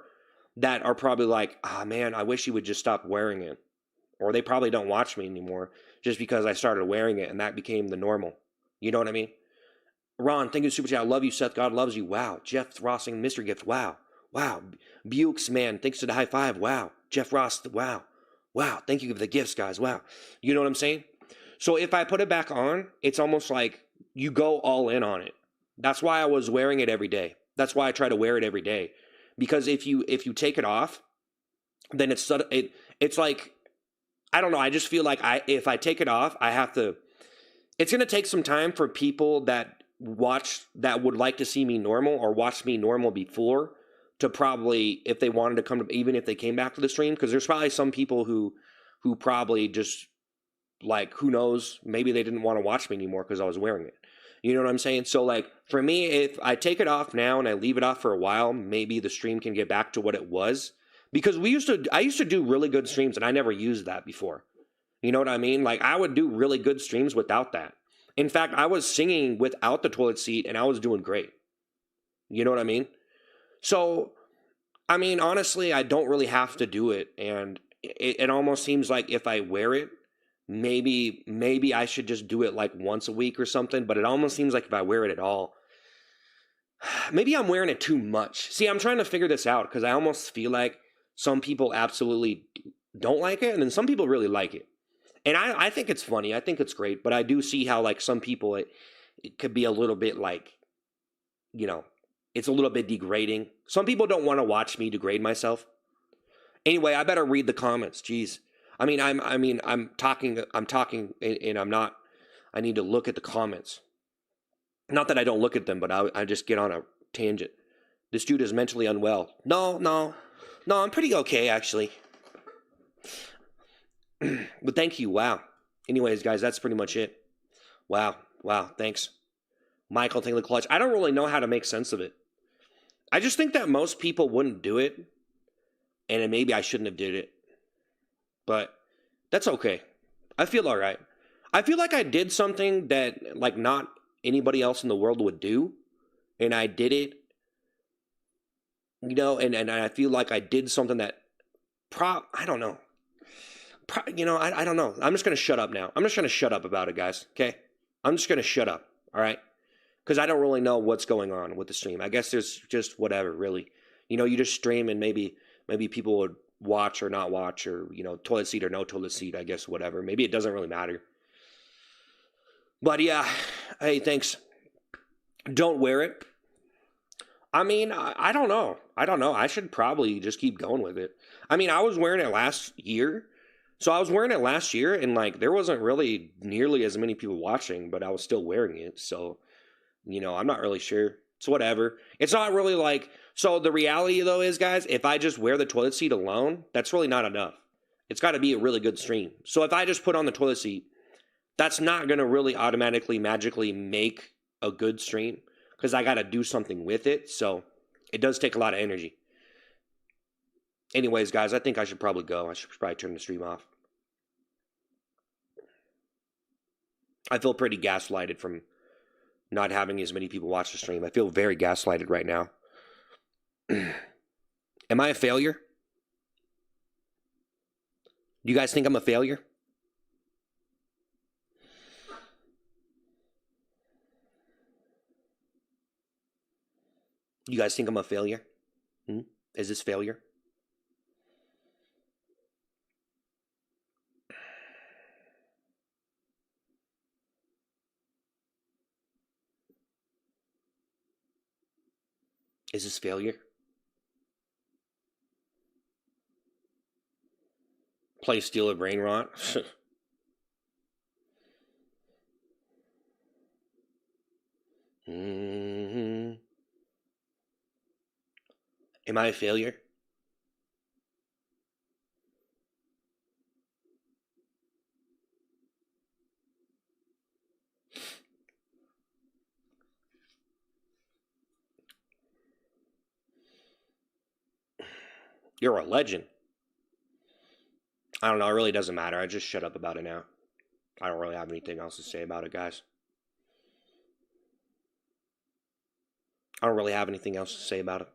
that are probably like, man, I wish you would just stop wearing it. Or they probably don't watch me anymore just because I started wearing it and that became the normal. You know what I mean? Ron, thank you, Super Chat. I love you, Seth. God loves you. Wow. Jeff Rossing, mystery gift. Wow. Bukes, man. Thanks to the high five. Wow. Jeff Ross. Wow. Thank you for the gifts, guys. Wow. You know what I'm saying? So if I put it back on, it's almost like you go all in on it. That's why I was wearing it every day. That's why I try to wear it every day. Because if you take it off, then it's like, I don't know. I just feel like if I take it off, I have to. It's going to take some time for people that would like to see me normal or watch me normal before to probably, if they wanted to come to, even if they came back to the stream, because there's probably some people who probably just, like, who knows, maybe they didn't want to watch me anymore because I was wearing it. You know what I'm saying? So, like, for me, if I take it off now and I leave it off for a while, maybe the stream can get back to what it was. Because I used to do really good streams and I never used that before. You know what I mean? Like, I would do really good streams without that. In fact, I was singing without the toilet seat and I was doing great. You know what I mean? So, I mean, honestly, I don't really have to do it. And it almost seems like if I wear it, maybe I should just do it like once a week or something. But it almost seems like if I wear it at all, maybe I'm wearing it too much. See, I'm trying to figure this out because I almost feel like some people absolutely don't like it, and then some people really like it. And I think it's funny. I think it's great. But I do see how, like, some people, it could be a little bit like, you know, it's a little bit degrading. Some people don't want to watch me degrade myself. Anyway, I better read the comments. Jeez. I'm talking, and I'm not. I need to look at the comments. Not that I don't look at them, but I just get on a tangent. This dude is mentally unwell. No, I'm pretty okay, actually. But thank you. Wow. Anyways, guys, that's pretty much it. Wow. Thanks. Michael, thank the clutch. I don't really know how to make sense of it. I just think that most people wouldn't do it, and then maybe I shouldn't have did it. But that's okay. I feel all right. I feel like I did something that, like, not anybody else in the world would do, and I did it, and I feel like I did something that I don't know. I don't know. I'm just going to shut up now. I'm just going to shut up about it, guys, okay? I'm just going to shut up, all right? Because I don't really know what's going on with the stream. I guess there's just whatever, really. You just stream and maybe people would watch or not watch, or, toilet seat or no toilet seat, I guess, whatever. Maybe it doesn't really matter. But yeah, hey, thanks. Don't wear it. I mean, I don't know. I should probably just keep going with it. I mean, I was wearing it last year. So I was wearing it last year, and, like, there wasn't really nearly as many people watching, but I was still wearing it. So, I'm not really sure. It's whatever. It's not really like, so the reality, though, is, guys, if I just wear the toilet seat alone, that's really not enough. It's got to be a really good stream. So if I just put on the toilet seat, that's not going to really automatically, magically make a good stream, because I got to do something with it. So it does take a lot of energy. Anyways, guys, I think I should probably go. I should probably turn the stream off. I feel pretty gaslighted from not having as many people watch the stream. I feel very gaslighted right now. Am I a failure? Do you guys think I'm a failure? You guys think I'm a failure? Is this failure? Is this failure? Play Steal a Brain Rot? Am I a failure? You're a legend. I don't know. It really doesn't matter. I just shut up about it now. I don't really have anything else to say about it, guys. I don't really have anything else to say about it.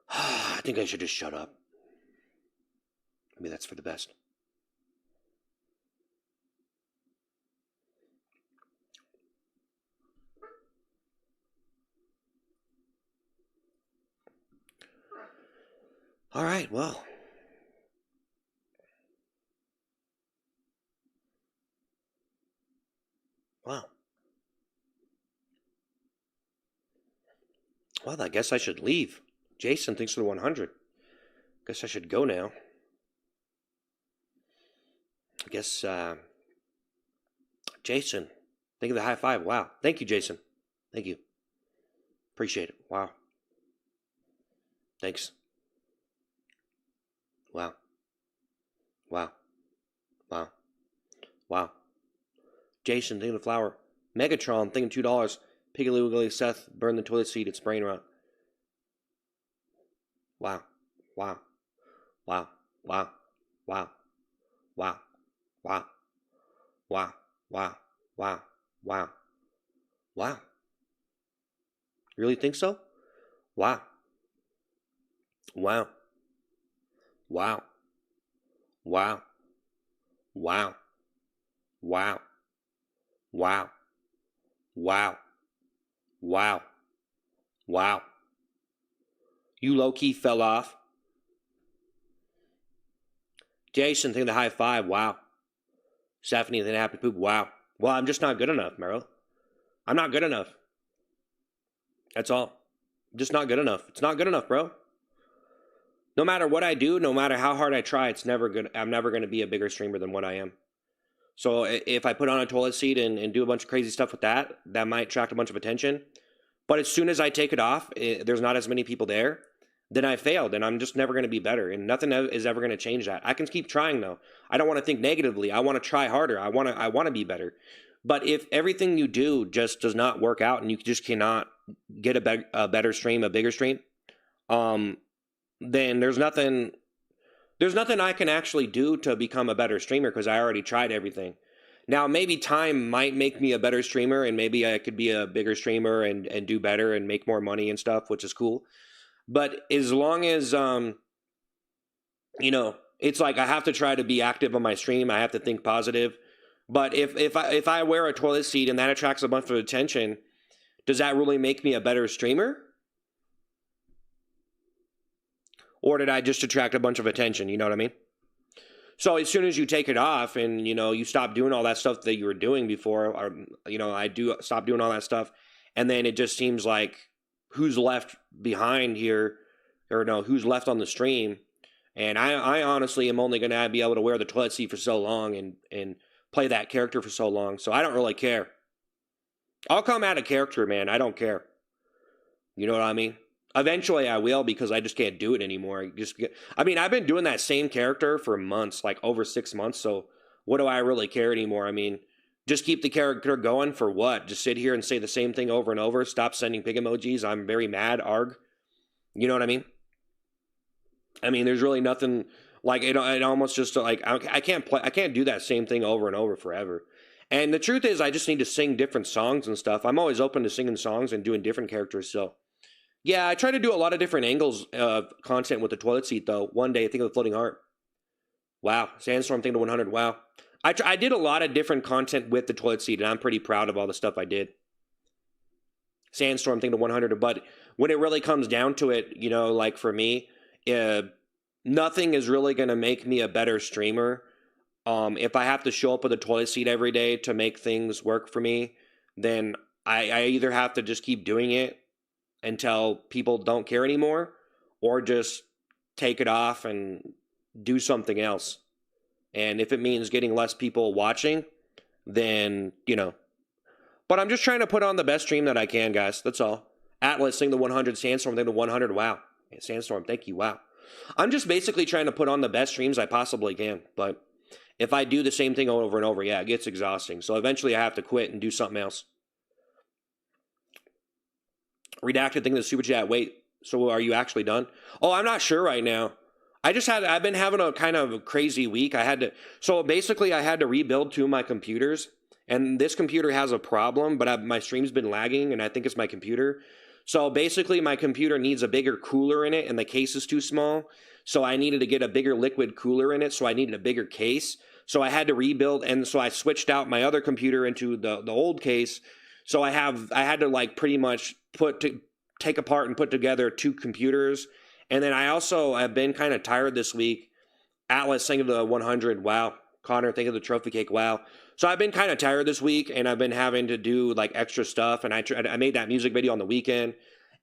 I think I should just shut up. Maybe that's for the best. All right, well. Wow. Well, I guess I should leave. Jason thinks of the 100. Guess I should go now. I guess, Jason, think of the high five. Wow. Thank you, Jason. Thank you. Appreciate it. Wow. Thanks. Wow. Wow. Wow. Wow. Jason, think of the flower. Megatron, thinking $2. Piggly Wiggly, Seth, burn the toilet seat. It's spraying around. Wow. Wow. Wow. Wow. Wow. Wow. Wow. Wow. Wow. Wow. Wow. Wow. You really think so? Wow. Wow. Wow. Wow. Wow. Wow. Wow. Wow. Wow. Wow. You low-key fell off. Jason, think of the high five. Wow. Stephanie, think of the happy poop. Wow. Well, I'm just not good enough, Meryl. I'm not good enough. That's all. I'm just not good enough. It's not good enough, bro. No matter what I do, no matter how hard I try, it's never good. I'm never going to be a bigger streamer than what I am. So if I put on a toilet seat and do a bunch of crazy stuff with that, that might attract a bunch of attention. But as soon as I take it off, there's not as many people there, then I failed, and I'm just never going to be better, and nothing is ever going to change that. I can keep trying, though. I don't want to think negatively. I want to try harder. I want to be better. But if everything you do just does not work out, and you just cannot get a better stream, a bigger stream, then there's nothing I can actually do to become a better streamer because I already tried everything. Now, maybe time might make me a better streamer, and maybe I could be a bigger streamer and do better and make more money and stuff, which is cool. But as long as, it's like I have to try to be active on my stream. I have to think positive. But if I wear a toilet seat and that attracts a bunch of attention, does that really make me a better streamer? Or did I just attract a bunch of attention? You know what I mean? So as soon as you take it off and, you stop doing all that stuff that you were doing before, or, I do stop doing all that stuff. And then it just seems like who's left behind here, or no, who's left on the stream. And I honestly am only going to be able to wear the toilet seat for so long and play that character for so long. So I don't really care. I'll come out of character, man. I don't care. You know what I mean? Eventually I will, because I just can't do it anymore. I've been doing that same character for months, like over 6 months. So what do I really care anymore? I mean, just keep the character going for what? Just sit here and say the same thing over and over. Stop sending pig emojis. I'm very mad, arg. You know what I mean? There's really nothing like it almost just like I can't do that same thing over and over forever. And the truth is I just need to sing different songs and stuff. I'm always open to singing songs and doing different characters. So yeah, I try to do a lot of different angles of content with the toilet seat, though. One day, I think of the floating heart. Wow. Sandstorm, thing to 100. Wow. I did a lot of different content with the toilet seat, and I'm pretty proud of all the stuff I did. Sandstorm, thing to 100. But when it really comes down to it, like for me, nothing is really going to make me a better streamer. If I have to show up with a toilet seat every day to make things work for me, then I either have to just keep doing it until people don't care anymore, or just take it off and do something else. And if it means getting less people watching, then, But I'm just trying to put on the best stream that I can, guys. That's all. Atlas, thing to 100. Sandstorm, thing to 100. Wow. Sandstorm, thank you. Wow. I'm just basically trying to put on the best streams I possibly can. But if I do the same thing over and over, yeah, it gets exhausting. So eventually I have to quit and do something else. Redacted thing to the super chat. Wait, so are you actually done? Oh, I'm not sure right now. I've been having a kind of crazy week. I had to rebuild 2 of my computers, and this computer has a problem, but my stream's been lagging, and I think it's my computer. So basically my computer needs a bigger cooler in it, and the case is too small. So I needed to get a bigger liquid cooler in it, so I needed a bigger case. So I had to rebuild, and so I switched out my other computer into the old case. So I had to like pretty much take apart and put together 2 computers. And then I also have been kind of tired this week. Atlas, think of the 100. Wow. Connor, think of the trophy cake. Wow. So I've been kind of tired this week, and I've been having to do like extra stuff. And I made that music video on the weekend,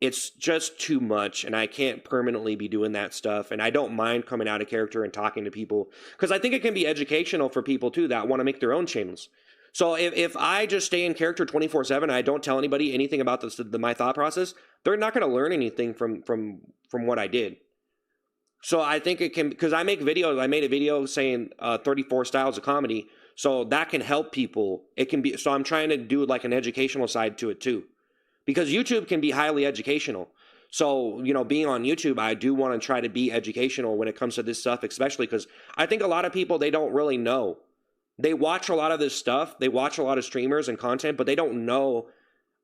it's just too much, and I can't permanently be doing that stuff. And I don't mind coming out of character and talking to people, because I think it can be educational for people too that want to make their own channels. So if I just stay in character 24/7, I don't tell anybody anything about my thought process, they're not going to learn anything from what I did. So I think it can, because I make videos. I made a video saying 34 styles of comedy, so that can help people. It can be, so I'm trying to do like an educational side to it too, because YouTube can be highly educational. So, being on YouTube, I do want to try to be educational when it comes to this stuff, especially because I think a lot of people, they don't really know. They watch a lot of this stuff. They watch a lot of streamers and content, but they don't know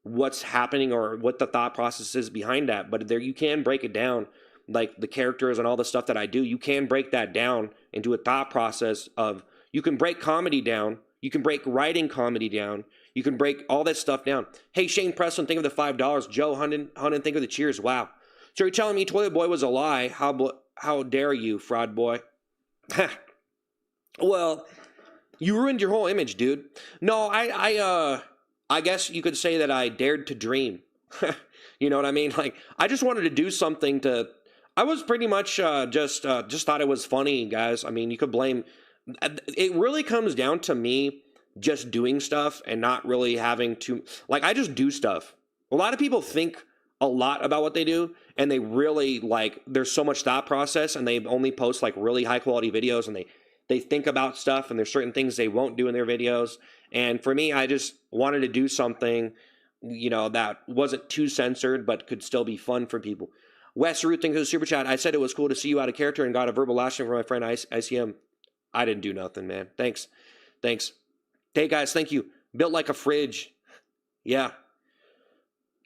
what's happening or what the thought process is behind that. But there, you can break it down, like the characters and all the stuff that I do. You can break that down into a thought process of, you can break comedy down. You can break writing comedy down. You can break all that stuff down. Hey, Shane Preston, think of the $5. Joe Hunden, think of the cheers. Wow. So you're telling me Toilet Boy was a lie? How dare you, fraud boy? Well, you ruined your whole image, dude. No, I guess you could say that I dared to dream. You know what I mean? Like, I just wanted to do something to. I was pretty much just thought it was funny, guys. I mean, you could blame. It really comes down to me just doing stuff and not really having to, like, I just do stuff. A lot of people think a lot about what they do, and they really, like, there's so much thought process, and they only post like really high quality videos, and they think about stuff, and there's certain things they won't do in their videos. And for me, I just wanted to do something, that wasn't too censored but could still be fun for people. Wes Root, thanks for the super chat. I said it was cool to see you out of character and got a verbal lashing from my friend ICM. I didn't do nothing, man. Thanks. Hey, guys, thank you. Built like a fridge. Yeah.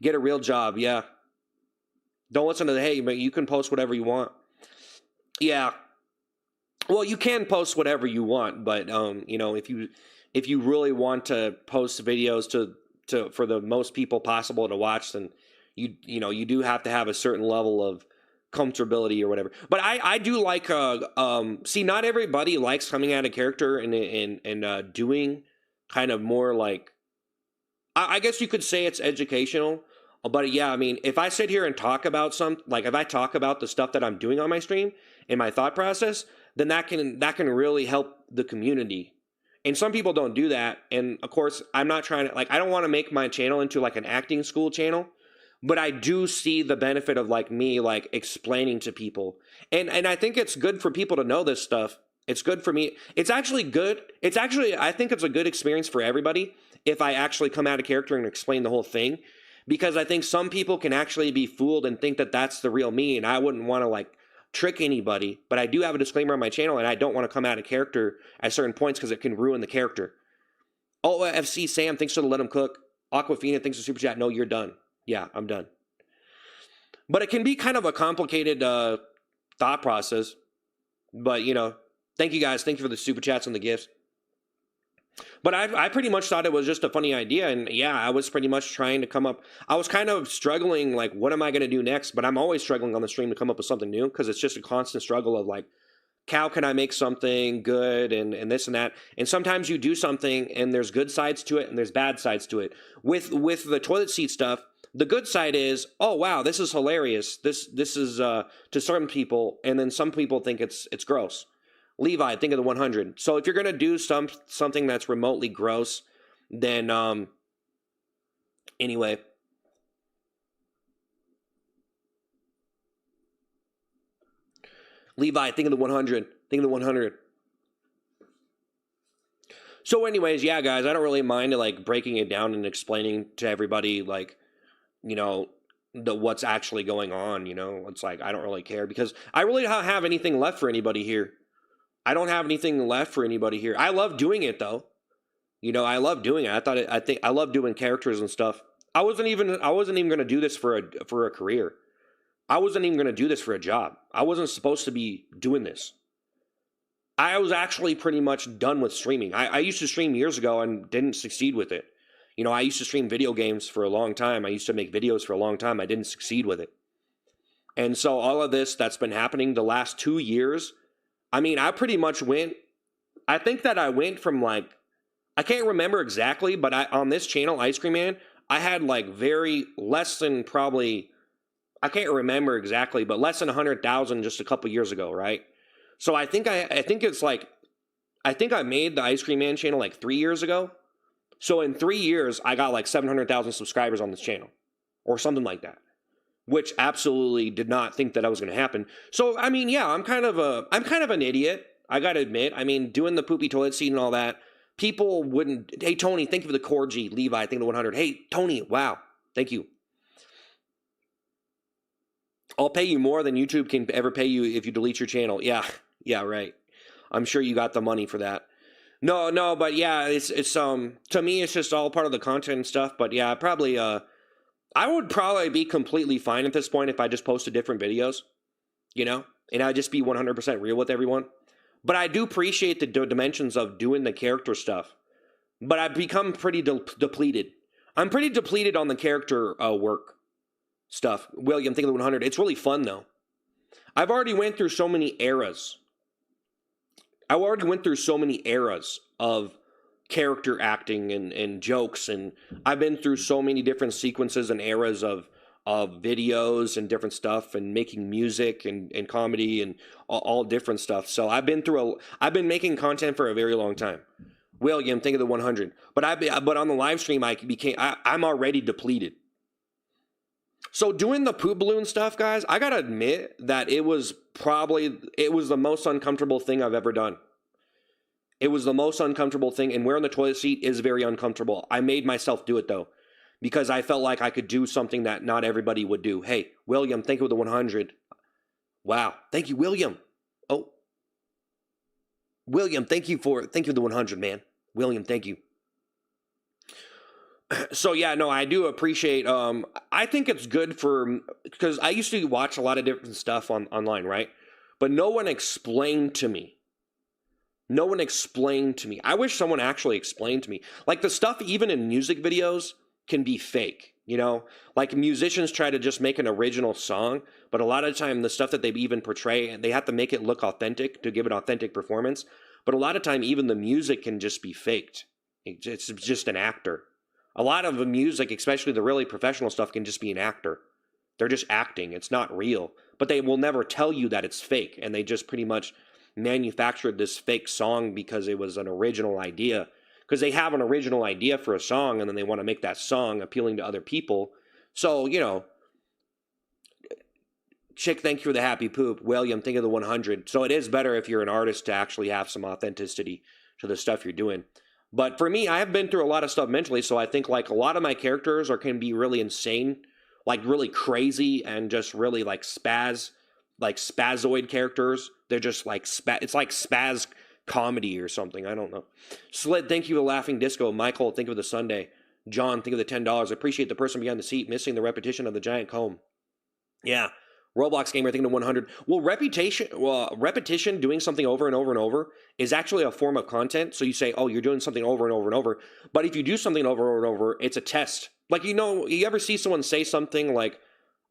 Get a real job. Yeah. Don't listen to the hey, but you can post whatever you want. Yeah. Well, you can post whatever you want, but if you really want to post videos to for the most people possible to watch, then you do have to have a certain level of comfortability or whatever. But I do like see, not everybody likes coming out of character and doing kind of more like, I guess you could say it's educational. But yeah, I mean, if I sit here and talk about if I talk about the stuff that I'm doing on my stream and my thought process, then that can really help the community. And some people don't do that. And of course, I'm not trying to, I don't want to make my channel into like an acting school channel, but I do see the benefit of me explaining to people. And I think it's good for people to know this stuff. It's good for me. It's actually good. I think it's a good experience for everybody if I actually come out of character and explain the whole thing, because I think some people can actually be fooled and think that that's the real me. And I wouldn't want to trick anybody, but I do have a disclaimer on my channel, and I don't want to come out of character at certain points because it can ruin the character. OFC Sam, thanks for the let him cook. Aquafina, thanks for super chat. No, you're done. Yeah, I'm done. But it can be kind of a complicated thought process. But, thank you guys. Thank you for the super chats and the gifts. But I pretty much thought it was just a funny idea. And yeah, I was pretty much trying to come up. I was kind of struggling, what am I going to do next? But I'm always struggling on the stream to come up with something new, because it's just a constant struggle of how can I make something good and this and that. And sometimes you do something and there's good sides to it and there's bad sides to it. With the toilet seat stuff, the good side is, oh wow, this is hilarious. This is to certain people, and then some people think it's gross. Levi, think of the 100. So if you're gonna do something that's remotely gross, then anyway. Levi, think of the 100. Think of the 100. So anyways, yeah, guys, I don't really mind breaking it down and explaining to everybody what's actually going on. It's I don't really care, because I really don't have anything left for anybody here. I don't have anything left for anybody here. I love doing it though. I love doing it. I love doing characters and stuff. I wasn't even going to do this for a career. I wasn't even going to do this for a job. I wasn't supposed to be doing this. I was actually pretty much done with streaming. I used to stream years ago and didn't succeed with it. I used to stream video games for a long time. I used to make videos for a long time. I didn't succeed with it. And so all of this that's been happening the last 2 years, I mean, I pretty much I think that I went from I can't remember exactly, but on this channel, Ice Cream Man, I had very less than probably I can't remember exactly, but less than 100,000 just a couple years ago, right? So I think it's like, I think I made the Ice Cream Man channel like 3 years ago. So in 3 years, I got like 700,000 subscribers on this channel, or something like that, which absolutely did not think that was going to happen. So I mean, yeah, I'm kind of an idiot. I got to admit. I mean, doing the poopy toilet seat and all that, people wouldn't. Hey Tony, thank you for the Corgi. Levi, thank you for the 100. Hey Tony, wow, thank you. I'll pay you more than YouTube can ever pay you if you delete your channel. Yeah, yeah, right. I'm sure you got the money for that. No, but yeah, it's to me it's just all part of the content and stuff. But yeah, probably I would probably be completely fine at this point if I just posted different videos, you know, and I'd just be 100% real with everyone. But I do appreciate the dimensions of doing the character stuff. But I've become pretty depleted. I'm pretty depleted on the character work stuff. William, think of the 100. It's really fun though. I've already went through so many eras. I already went through so many eras of character acting and jokes, and I've been through so many different sequences and eras of videos and different stuff, and making music and comedy and all different stuff. So I've been making content for a very long time. William, think of the 100. But on the live stream, I'm already depleted. So doing the poop balloon stuff, guys, I gotta admit that it was the most uncomfortable thing I've ever done. It was the most uncomfortable thing, and wearing the toilet seat is very uncomfortable. I made myself do it though, because I felt like I could do something that not everybody would do. Hey, William, thank you for the 100. Wow, thank you, William. Oh, William, thank you for the 100, man. William, thank you. So yeah, no, I do appreciate. I think it's good because I used to watch a lot of different stuff online, right? But no one explained to me. No one explained to me. I wish someone actually explained to me. Like the stuff, even in music videos, can be fake. You know, like musicians try to just make an original song, but a lot of the time the stuff that they even portray, they have to make it look authentic to give an authentic performance. But a lot of time, even the music can just be faked. It's just an actor. A lot of the music, especially the really professional stuff, can just be an actor. They're just acting. It's not real. But they will never tell you that it's fake. And they just pretty much manufactured this fake song because it was an original idea. Because they have an original idea for a song, and then they want to make that song appealing to other people. So, you know, Chick, thank you for the happy poop. William, think of the 100. So it is better if you're an artist to actually have some authenticity to the stuff you're doing. But for me, I have been through a lot of stuff mentally, so I think like a lot of my characters can be really insane, like really crazy, and just really like spazoid characters. They're just like it's like spaz comedy or something. I don't know. Slid, thank you for the laughing disco. Michael, think of the Sunday. John, think of the $10. Appreciate the person behind the seat missing the repetition of the giant comb. Yeah. Roblox gamer thinking of 100. Well, repetition, doing something over and over and over is actually a form of content. So you say, oh, you're doing something over and over and over. But if you do something over and over, it's a test. Like, you know, you ever see someone say something like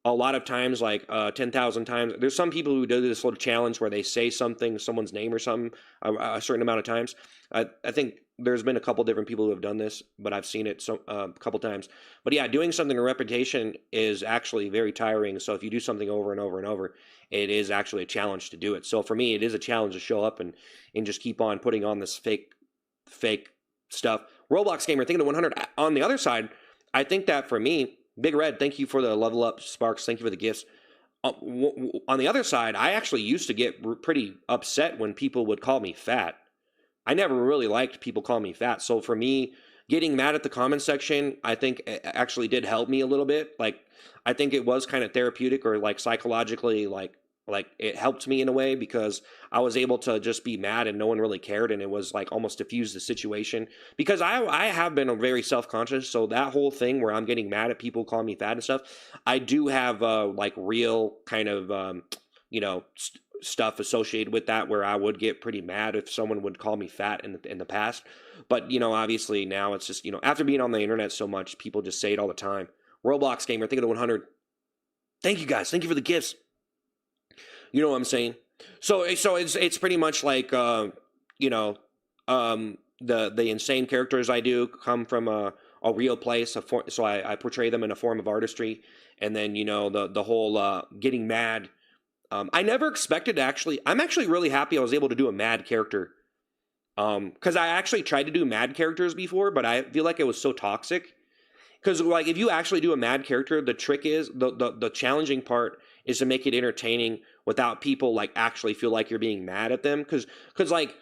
a lot of times, like 10,000 times? There's some people who do this little challenge where they say someone's name or something, a certain amount of times. I think there's been a couple different people who have done this, but I've seen it a couple times. But yeah, doing something in repetition is actually very tiring. So if you do something over and over and over, it is actually a challenge to do it. So for me, it is a challenge to show up and just keep on putting on this fake stuff. Roblox gamer thinking of 100. On the other side, I think that for me, Big Red, thank you for the level up. Sparks, thank you for the gifts. On the other side, I actually used to get pretty upset when people would call me fat. I never really liked people calling me fat. So for me, getting mad at the comment section, I think it actually did help me a little bit. Like, I think it was kind of therapeutic, or like psychologically, like it helped me in a way, because I was able to just be mad and no one really cared, and it was like almost diffuse the situation. Because I have been very self-conscious, so that whole thing where I'm getting mad at people calling me fat and stuff, I do have like real kind of you know, stuff associated with that, where I would get pretty mad if someone would call me fat in the past. But, you know, obviously now it's just, you know, after being on the internet so much, people just say it all the time. Roblox gamer, think of the 100. Thank you guys. Thank you for the gifts. You know what I'm saying? So it's pretty much like you know, the insane characters I do come from a real place. So I portray them in a form of artistry, and then the whole getting mad. I never expected to actually. I'm actually really happy I was able to do a mad character. Because I actually tried to do mad characters before, but I feel like it was so toxic. Because like if you actually do a mad character, the trick is the challenging part is to make it entertaining without people like actually feel like you're being mad at them. Because like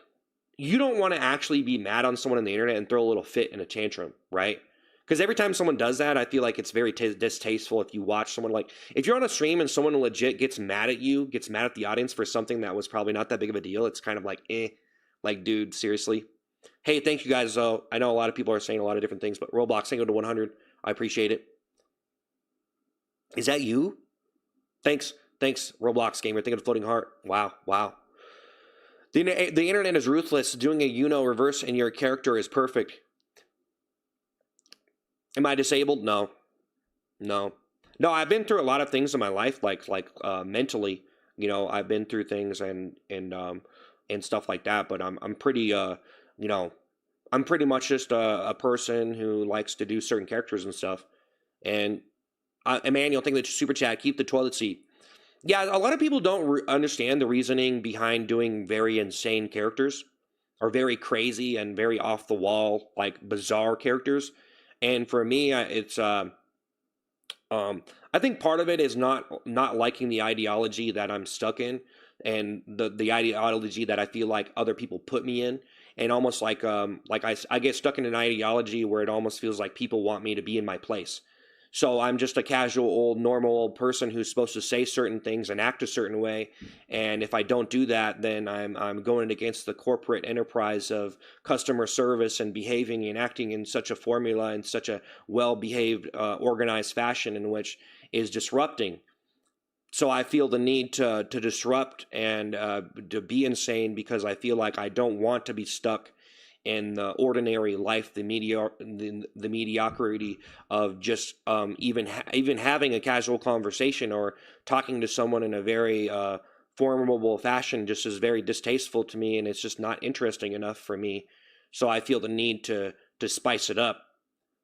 you don't want to actually be mad on someone on the internet and throw a little fit in a tantrum, right? Because every time someone does that, I feel like it's very distasteful if you watch someone like, if you're on a stream and someone legit gets mad at you, gets mad at the audience for something that was probably not that big of a deal, it's kind of like, like, dude, seriously. Hey, thank you guys, though. I know a lot of people are saying a lot of different things, but Roblox, thank you to 100. I appreciate it. Is that you? Thanks, Roblox Gamer. Think of the floating heart. Wow. The internet is ruthless. Doing a reverse in your character is perfect. Am I disabled? No. I've been through a lot of things in my life, like mentally. I've been through things and stuff like that. But I'm pretty I'm pretty much just a person who likes to do certain characters and stuff. And Emmanuel, thank you for the super chat. Keep the toilet seat. Yeah, a lot of people don't understand the reasoning behind doing very insane characters, or very crazy and very off the wall, like bizarre characters. And for me, I think part of it is not liking the ideology that I'm stuck in, and the ideology that I feel like other people put me in, and almost like I get stuck in an ideology where it almost feels like people want me to be in my place. So I'm just a casual old normal old person who's supposed to say certain things and act a certain way, and if I don't do that, then I'm going against the corporate enterprise of customer service and behaving and acting in such a formula, in such a well-behaved, organized fashion, in which is disrupting. So I feel the need to disrupt and to be insane, because I feel like I don't want to be stuck in the ordinary life, the mediocrity of just even having a casual conversation or talking to someone in a very formidable fashion just is very distasteful to me, and it's just not interesting enough for me. So I feel the need to spice it up,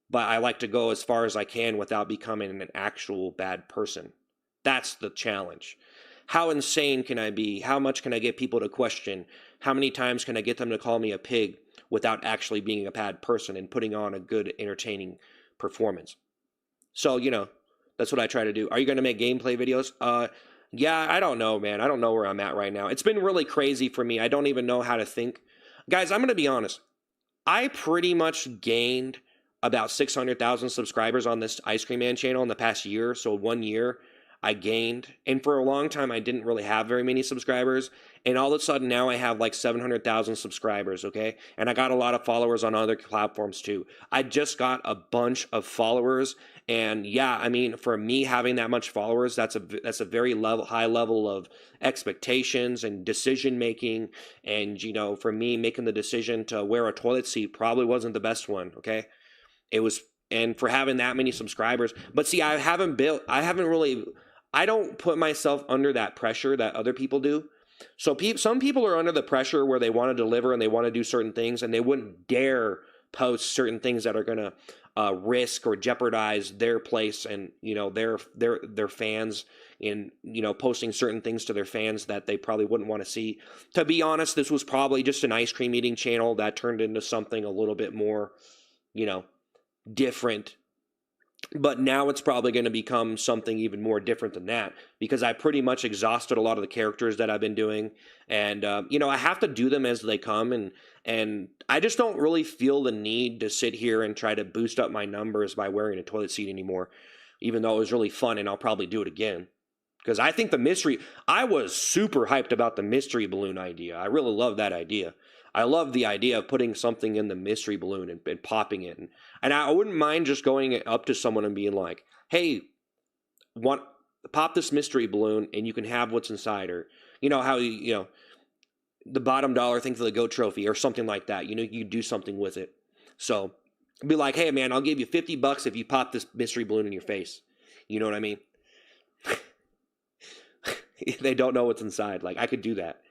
but I like to go as far as I can without becoming an actual bad person. That's the challenge. How insane can I be? How much can I get people to question? How many times can I get them to call me a pig without actually being a bad person and putting on a good, entertaining performance? So, that's what I try to do. Are you going to make gameplay videos? Yeah, I don't know, man. I don't know where I'm at right now. It's been really crazy for me. I don't even know how to think. Guys, I'm going to be honest. I pretty much gained about 600,000 subscribers on this Ice Cream Man channel in the past year. So 1 year. I gained, and for a long time I didn't really have very many subscribers, and all of a sudden now I have like 700,000 subscribers, okay? And I got a lot of followers on other platforms too. I just got a bunch of followers, and yeah, I mean, for me having that much followers, that's a very high level of expectations and decision making, and for me making the decision to wear a toilet seat probably wasn't the best one, okay? It was, and for having that many subscribers, but see, I don't put myself under that pressure that other people do. So some people are under the pressure where they want to deliver and they want to do certain things, and they wouldn't dare post certain things that are going to risk or jeopardize their place and their fans, in posting certain things to their fans that they probably wouldn't want to see. To be honest, this was probably just an ice cream eating channel that turned into something a little bit more different. But now it's probably going to become something even more different than that, because I pretty much exhausted a lot of the characters that I've been doing, and I have to do them as they come, and I just don't really feel the need to sit here and try to boost up my numbers by wearing a toilet seat anymore, even though it was really fun, and I'll probably do it again, because I think I was super hyped about the mystery balloon idea. I really love that idea. I love the idea of putting something in the mystery balloon and popping it. And I wouldn't mind just going up to someone and being like, hey, pop this mystery balloon and you can have what's inside. Or, how, the bottom dollar thing for the GOAT trophy or something like that. You do something with it. So be like, hey, man, I'll give you $50 if you pop this mystery balloon in your face. You know what I mean? They don't know what's inside. Like, I could do that.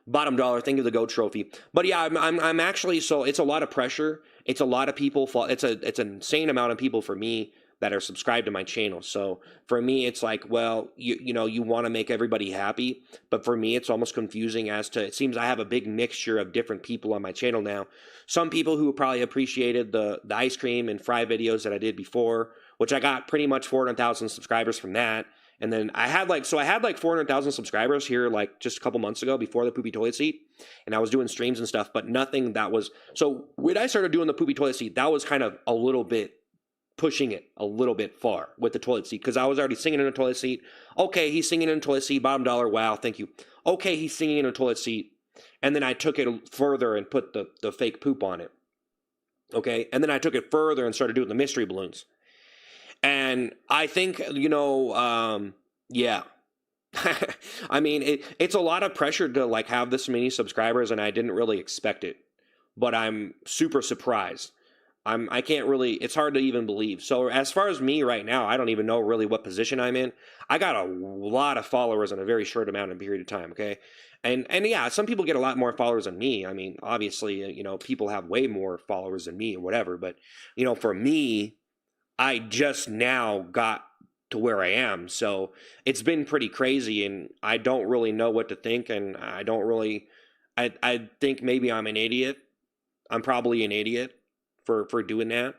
Bottom dollar, thank you for the gold trophy. But yeah, I'm actually, so it's a lot of pressure. It's a lot of people. It's an insane amount of people for me that are subscribed to my channel. So for me, it's like, well, you know, you want to make everybody happy, but for me, it's almost confusing as to, it seems I have a big mixture of different people on my channel now. Some people who probably appreciated the ice cream and fry videos that I did before, which I got pretty much 400,000 subscribers from that. And then I had like 400,000 subscribers here like just a couple months ago before the poopy toilet seat. And I was doing streams and stuff, but nothing that was, so when I started doing the poopy toilet seat, that was kind of a little bit pushing it a little bit far with the toilet seat, because I was already singing in a toilet seat. Okay, he's singing in a toilet seat, bottom dollar, wow, thank you. Okay, he's singing in a toilet seat. And then I took it further and put the fake poop on it. Okay, and then I took it further and started doing the mystery balloons. And I think, you know, yeah. I mean, it's a lot of pressure to like have this many subscribers, and I didn't really expect it. But I'm super surprised. I can't really, it's hard to even believe. So as far as me right now, I don't even know really what position I'm in. I got a lot of followers in a very short amount of period of time, okay? And yeah, some people get a lot more followers than me. I mean, obviously, you know, people have way more followers than me or whatever, but you know, for me, I just now got to where I am. So it's been pretty crazy, and I don't really know what to think, and I don't really, I think maybe I'm an idiot. I'm probably an idiot for doing that.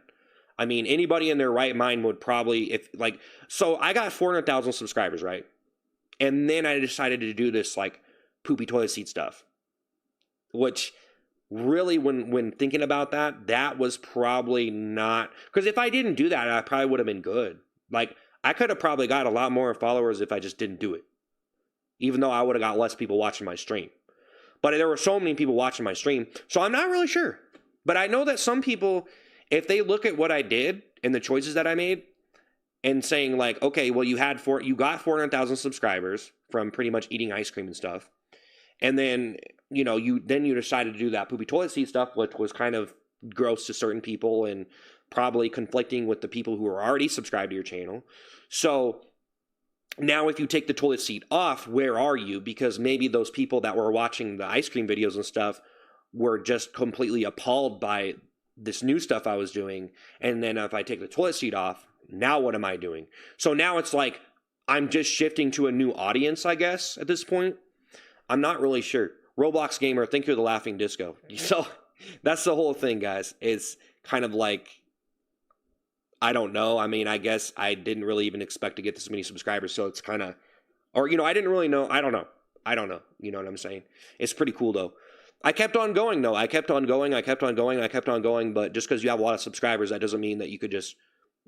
I mean, anybody in their right mind would probably, if like, so I got 400,000 subscribers, right? And then I decided to do this like poopy toilet seat stuff, which really, when thinking about that, that was probably not, because if I didn't do that, I probably would have been good. Like, I could have probably got a lot more followers if I just didn't do it, even though I would have got less people watching my stream. But there were so many people watching my stream, so I'm not really sure. But I know that some people, if they look at what I did and the choices that I made, and saying like, okay, well, you got 400,000 subscribers from pretty much eating ice cream and stuff, and then you know you decided to do that poopy toilet seat stuff, which was kind of gross to certain people and probably conflicting with the people who are already subscribed to your channel. So now if you take the toilet seat off, where are you? Because maybe those people that were watching the ice cream videos and stuff were just completely appalled by this new stuff I was doing. And then if I take the toilet seat off, now what am I doing? So now it's like I'm just shifting to a new audience, I guess, at this point. I'm not really sure. Roblox Gamer, thank you for the laughing disco. So that's the whole thing, guys. It's kind of like, I don't know. I mean, I guess I didn't really even expect to get this many subscribers. So it's kind of, or, you know, I didn't really know. I don't know. You know what I'm saying? It's pretty cool, though. I kept on going, though. I kept on going. But just because you have a lot of subscribers, that doesn't mean that you could just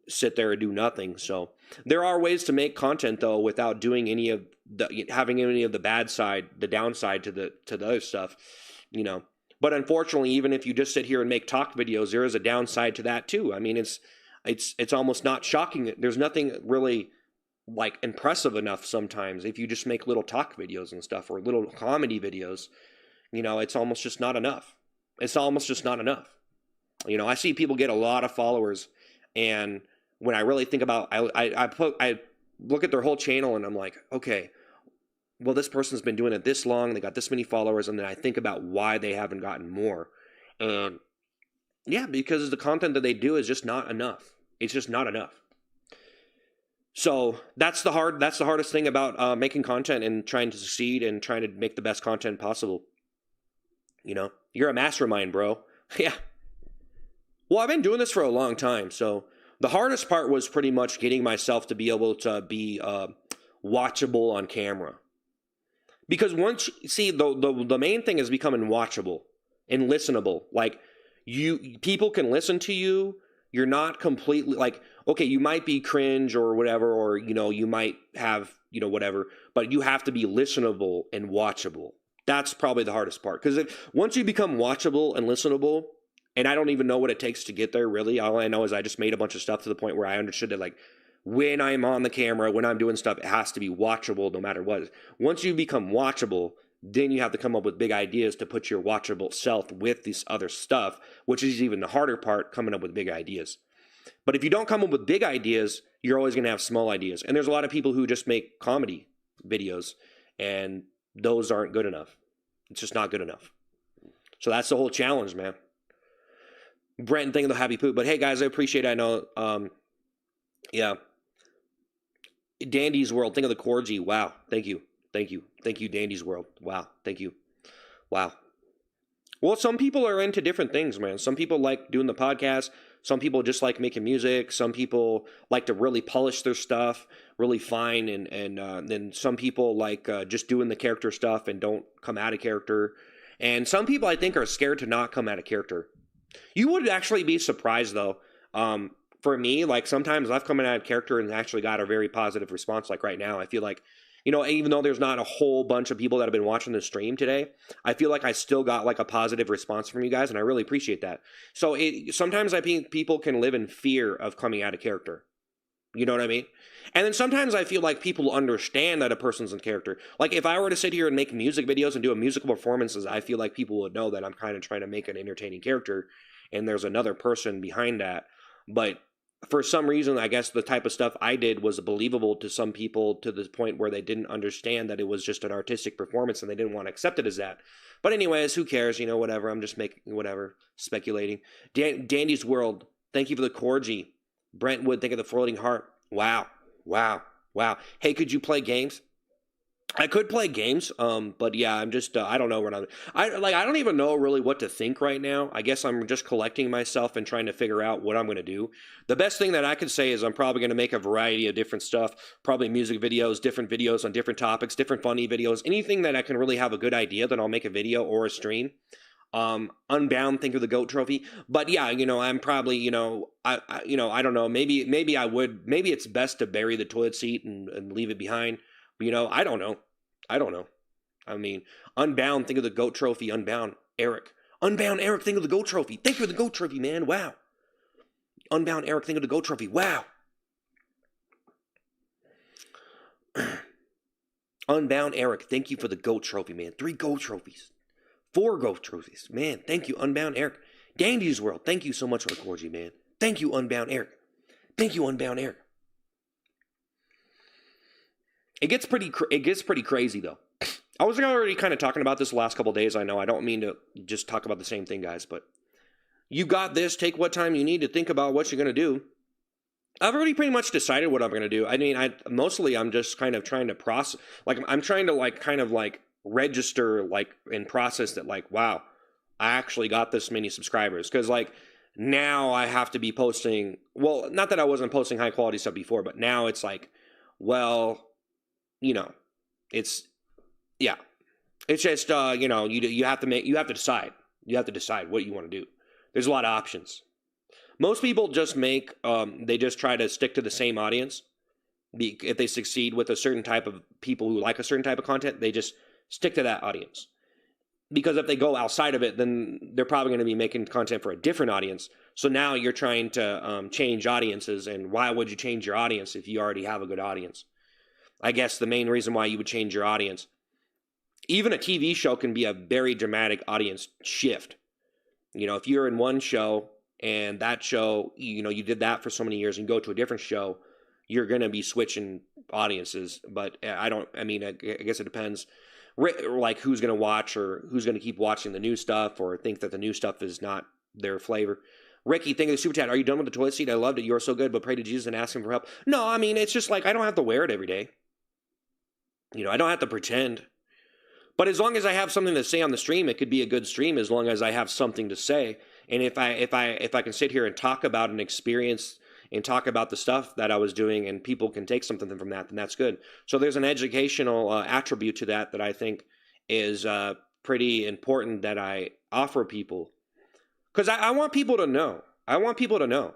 sit there and do nothing. So there are ways to make content, though, without doing having any of the bad side, the downside to the other stuff, you know. But unfortunately, even if you just sit here and make talk videos, there is a downside to that too. I mean, it's almost not shocking. There's nothing really like impressive enough sometimes if you just make little talk videos and stuff, or little comedy videos. You know, it's almost just not enough. You know, I see people get a lot of followers, and when I really think about, I look at their whole channel and I'm like, okay, well, this person's been doing it this long, they got this many followers, and then I think about why they haven't gotten more. And yeah, because the content that they do is just not enough. It's just not enough. So that's the hardest thing about making content and trying to succeed and trying to make the best content possible. You know, you're a mastermind, bro. Yeah. Well, I've been doing this for a long time, so the hardest part was pretty much getting myself to be able to be watchable on camera. Because once, see, the main thing is becoming watchable and listenable. Like, people can listen to you. You're not completely, like, okay, you might be cringe or whatever, or, you know, you might have, you know, whatever, but you have to be listenable and watchable. That's probably the hardest part. Because once you become watchable and listenable, and I don't even know what it takes to get there, really. All I know is I just made a bunch of stuff to the point where I understood that, like, when I'm on the camera, when I'm doing stuff, it has to be watchable no matter what. Once you become watchable, then you have to come up with big ideas to put your watchable self with this other stuff, which is even the harder part, coming up with big ideas. But if you don't come up with big ideas, you're always going to have small ideas. And there's a lot of people who just make comedy videos, and those aren't good enough. It's just not good enough. So that's the whole challenge, man. Brent, thank you for the happy poop. But hey, guys, I appreciate it. I know, yeah. Dandy's World, think of the Corgi. Wow, thank you. Thank you. Thank you, Dandy's World. Wow, thank you. Wow. Well, some people are into different things, man. Some people like doing the podcast. Some people just like making music. Some people like to really polish their stuff, really fine. And then some people like just doing the character stuff and don't come out of character. And some people, I think, are scared to not come out of character. You would actually be surprised, though. For me, like sometimes I've come out of character and actually got a very positive response. Like right now, I feel like, even though there's not a whole bunch of people that have been watching the stream today, I feel like I still got like a positive response from you guys, and I really appreciate that. So sometimes I think people can live in fear of coming out of character. You know what I mean? And then sometimes I feel like people understand that a person's in character. Like if I were to sit here and make music videos and do a musical performances, I feel like people would know that I'm kind of trying to make an entertaining character, and there's another person behind that. But for some reason, I guess the type of stuff I did was believable to some people to the point where they didn't understand that it was just an artistic performance and they didn't want to accept it as that. But anyways, who cares? Whatever. I'm just making whatever, speculating. Dandy's World, thank you for the Corgi. Brentwood, thank you for the Floating Heart. Wow. Hey, could you play games? I could play games, but yeah, I'm just, I don't know what I don't even know really what to think right now. I guess I'm just collecting myself and trying to figure out what I'm going to do. The best thing that I could say is I'm probably going to make a variety of different stuff, probably music videos, different videos on different topics, different funny videos, anything that I can really have a good idea, then I'll make a video or a stream. Unbound, think of the GOAT trophy. But yeah, I'm probably, I don't know, maybe it's best to bury the toilet seat and leave it behind. I don't know. I mean, Unbound, think of the GOAT trophy. Unbound, Eric, think of the GOAT trophy. Thank you for the GOAT trophy, man. Wow. Unbound, Eric, think of the GOAT trophy. Wow. Unbound, Eric, thank you for the GOAT trophy, man. 3 GOAT trophies. 4 GOAT trophies. Man, thank you, Unbound, Eric. Dandy's World, thank you so much for the Corgi, man. Thank you, Unbound, Eric. Thank you, Unbound, Eric. It gets pretty crazy, though. I was already kind of talking about this the last couple of days. I know I don't mean to just talk about the same thing, guys, but you got this. Take what time you need to think about what you're going to do. I've already pretty much decided what I'm going to do. I mean, I'm just kind of trying to process, like I'm trying to kind of register and process that wow, I actually got this many subscribers, because now I have to be posting. Well, not that I wasn't posting high quality stuff before, but now it's well. It's just, you have to decide. You have to decide what you want to do. There's a lot of options. Most people just they just try to stick to the same audience. If they succeed with a certain type of people who like a certain type of content, they just stick to that audience. Because if they go outside of it, then they're probably going to be making content for a different audience. So now you're trying to change audiences, and why would you change your audience if you already have a good audience? I guess the main reason why you would change your audience, even a TV show can be a very dramatic audience shift. If you're in one show and that show, you did that for so many years and go to a different show, you're going to be switching audiences. But I guess it depends who's going to watch or who's going to keep watching the new stuff or think that the new stuff is not their flavor. Ricky, thank you for the super chat. Are you done with the toilet seat? I loved it. You are so good, but pray to Jesus and ask him for help. No, I mean, it's just I don't have to wear it every day. I don't have to pretend. But as long as I have something to say on the stream, it could be a good stream as long as I have something to say. And if I can sit here and talk about an experience and talk about the stuff that I was doing and people can take something from that, then that's good. So there's an educational attribute to that I think is pretty important that I offer people. Because I want people to know. I want people to know.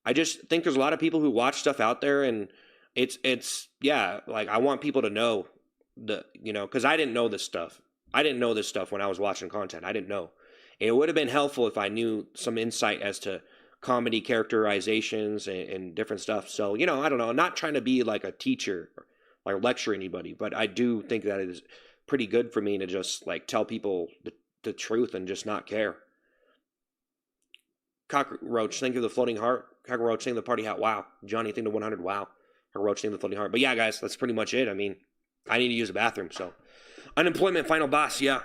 I just think there's a lot of people who watch stuff out there, and I want people to know because I didn't know this stuff. I didn't know this stuff when I was watching content. I didn't know. It would have been helpful if I knew some insight as to comedy characterizations and different stuff. So, I don't know. I'm not trying to be like a teacher or lecture anybody, but I do think that it is pretty good for me to just tell people the truth and just not care. Cockroach, thank you for the floating heart. Cockroach, thank you for the party hat. Wow. Johnny, thank you for 100. Wow. Cockroach, thank you for the floating heart. But yeah, guys, that's pretty much it. I mean, I need to use the bathroom, so. Unemployment, final boss, yeah.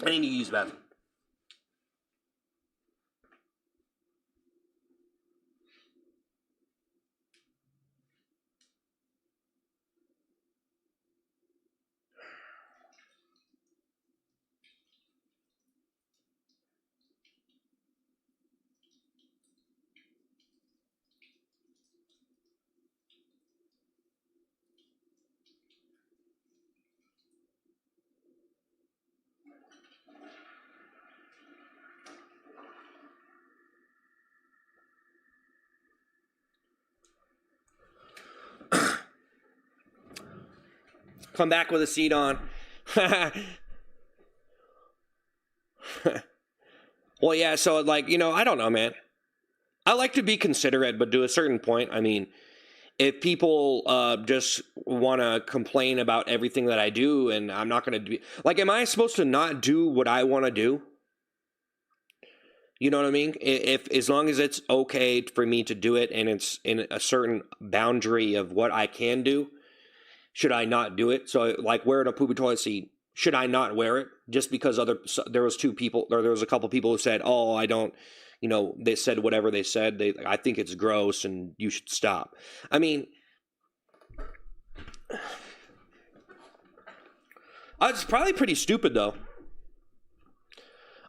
I need to use the bathroom. Come back with a seat on. Well, yeah, so, like, I don't know, man. I like to be considerate, but to a certain point, I mean, if people just want to complain about everything that I do, and I'm not going to be like, am I supposed to not do what I want to do? You know what I mean? If as long as it's okay for me to do it and it's in a certain boundary of what I can do, should I not do it? So, like, wearing a poopy toilet seat, should I not wear it just because there was two people, or there was a couple people who said, "Oh, I don't," they said whatever they said. I think it's gross and you should stop. I mean, it's probably pretty stupid though.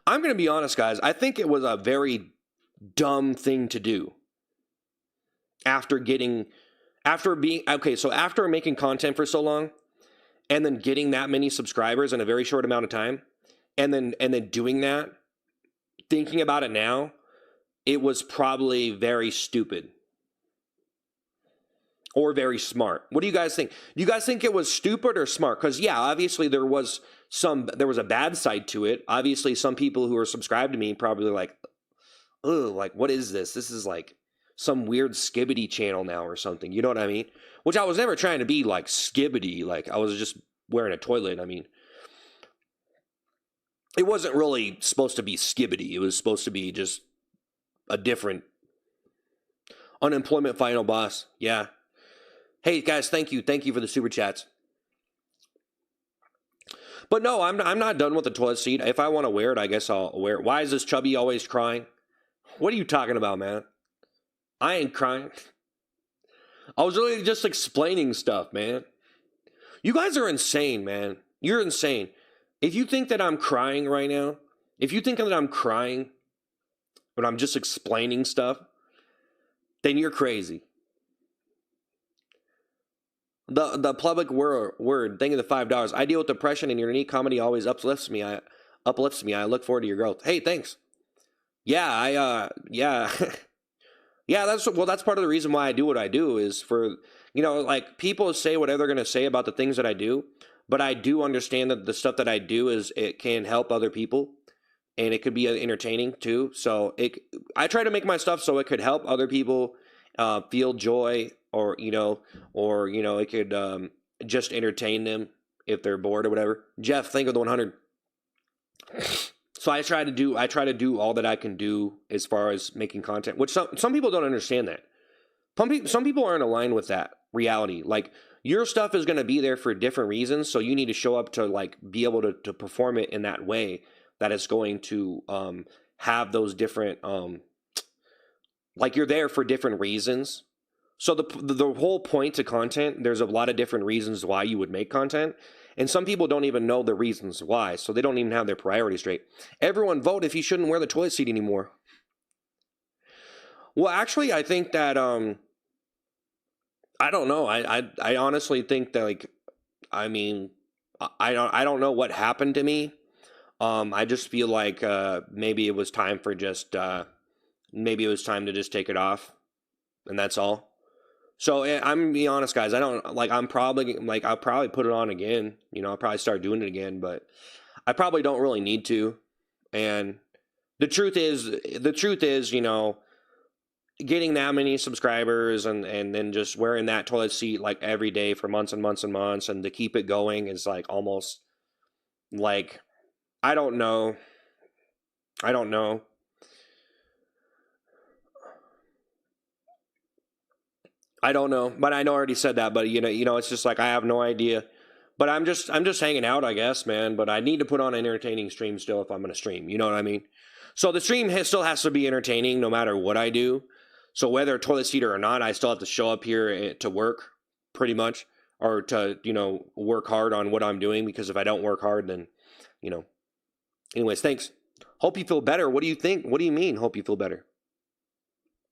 I'm gonna be honest, guys. I think it was a very dumb thing to do after making content for so long and then getting that many subscribers in a very short amount of time, and then doing that, thinking about it now, it was probably very stupid or very smart. What do you guys think? Do you guys think it was stupid or smart? Because, yeah, obviously there was a bad side to it. Obviously, some people who are subscribed to me probably like, oh, like, what is this? This is like some weird skibbity channel now or something. You know what I mean? Which I was never trying to be like skibbity. Like, I was just wearing a toilet. I mean, it wasn't really supposed to be skibbity. It was supposed to be just a different unemployment final boss. Yeah. Hey, guys, thank you for the super chats. But no, I'm not done with the toilet seat. If I want to wear it, I guess I'll wear it. Why is this chubby always crying? What are you talking about, man? I ain't crying. I was really just explaining stuff, man. You guys are insane, man. You're insane. If you think that I'm crying right now, if you think that I'm crying when I'm just explaining stuff, then you're crazy. The public word, thank you the $5. I deal with depression, and your unique comedy always uplifts me. I look forward to your growth. Hey, thanks. Yeah, yeah. Yeah, that's part of the reason why I do what I do is for, like, people say whatever they're going to say about the things that I do, but I do understand that the stuff that I do it can help other people, and it could be entertaining too. So I try to make my stuff so it could help other people feel joy, or it could just entertain them if they're bored or whatever. Jeff, thank you for the 100. So I try to do all that I can do as far as making content, which some people don't understand that. Some people aren't aligned with that reality. Like, your stuff is going to be there for different reasons, so you need to show up to, like, be able to perform it in that way that is going to have those different like, you're there for different reasons. So the whole point to content, there's a lot of different reasons why you would make content. And some people don't even know the reasons why, so they don't even have their priorities straight. Everyone vote if you shouldn't wear the toilet seat anymore. Well, actually, I think that I don't know. I honestly think that, like, I mean, I don't know what happened to me. I just feel like maybe it was time to just take it off, and that's all. So I'm gonna be honest, guys. I don't like. I'll probably put it on again. I'll probably start doing it again, but I probably don't really need to. And the truth is, getting that many subscribers and then just wearing that toilet seat like every day for months and months and months, and to keep it going is like almost like, I don't know. I don't know. I don't know, but I know I already said that, but it's just like, I have no idea But I'm just hanging out, I guess, man. But I need to put on an entertaining stream still if I'm gonna stream. You know what I mean? So the stream still has to be entertaining no matter what I do. So whether toilet seater or not, I still have to show up here to work, pretty much, or to work hard on what I'm doing. Because if I don't work hard, then you know. Anyways, thanks. Hope you feel better. What do you think? What do you mean? Hope you feel better.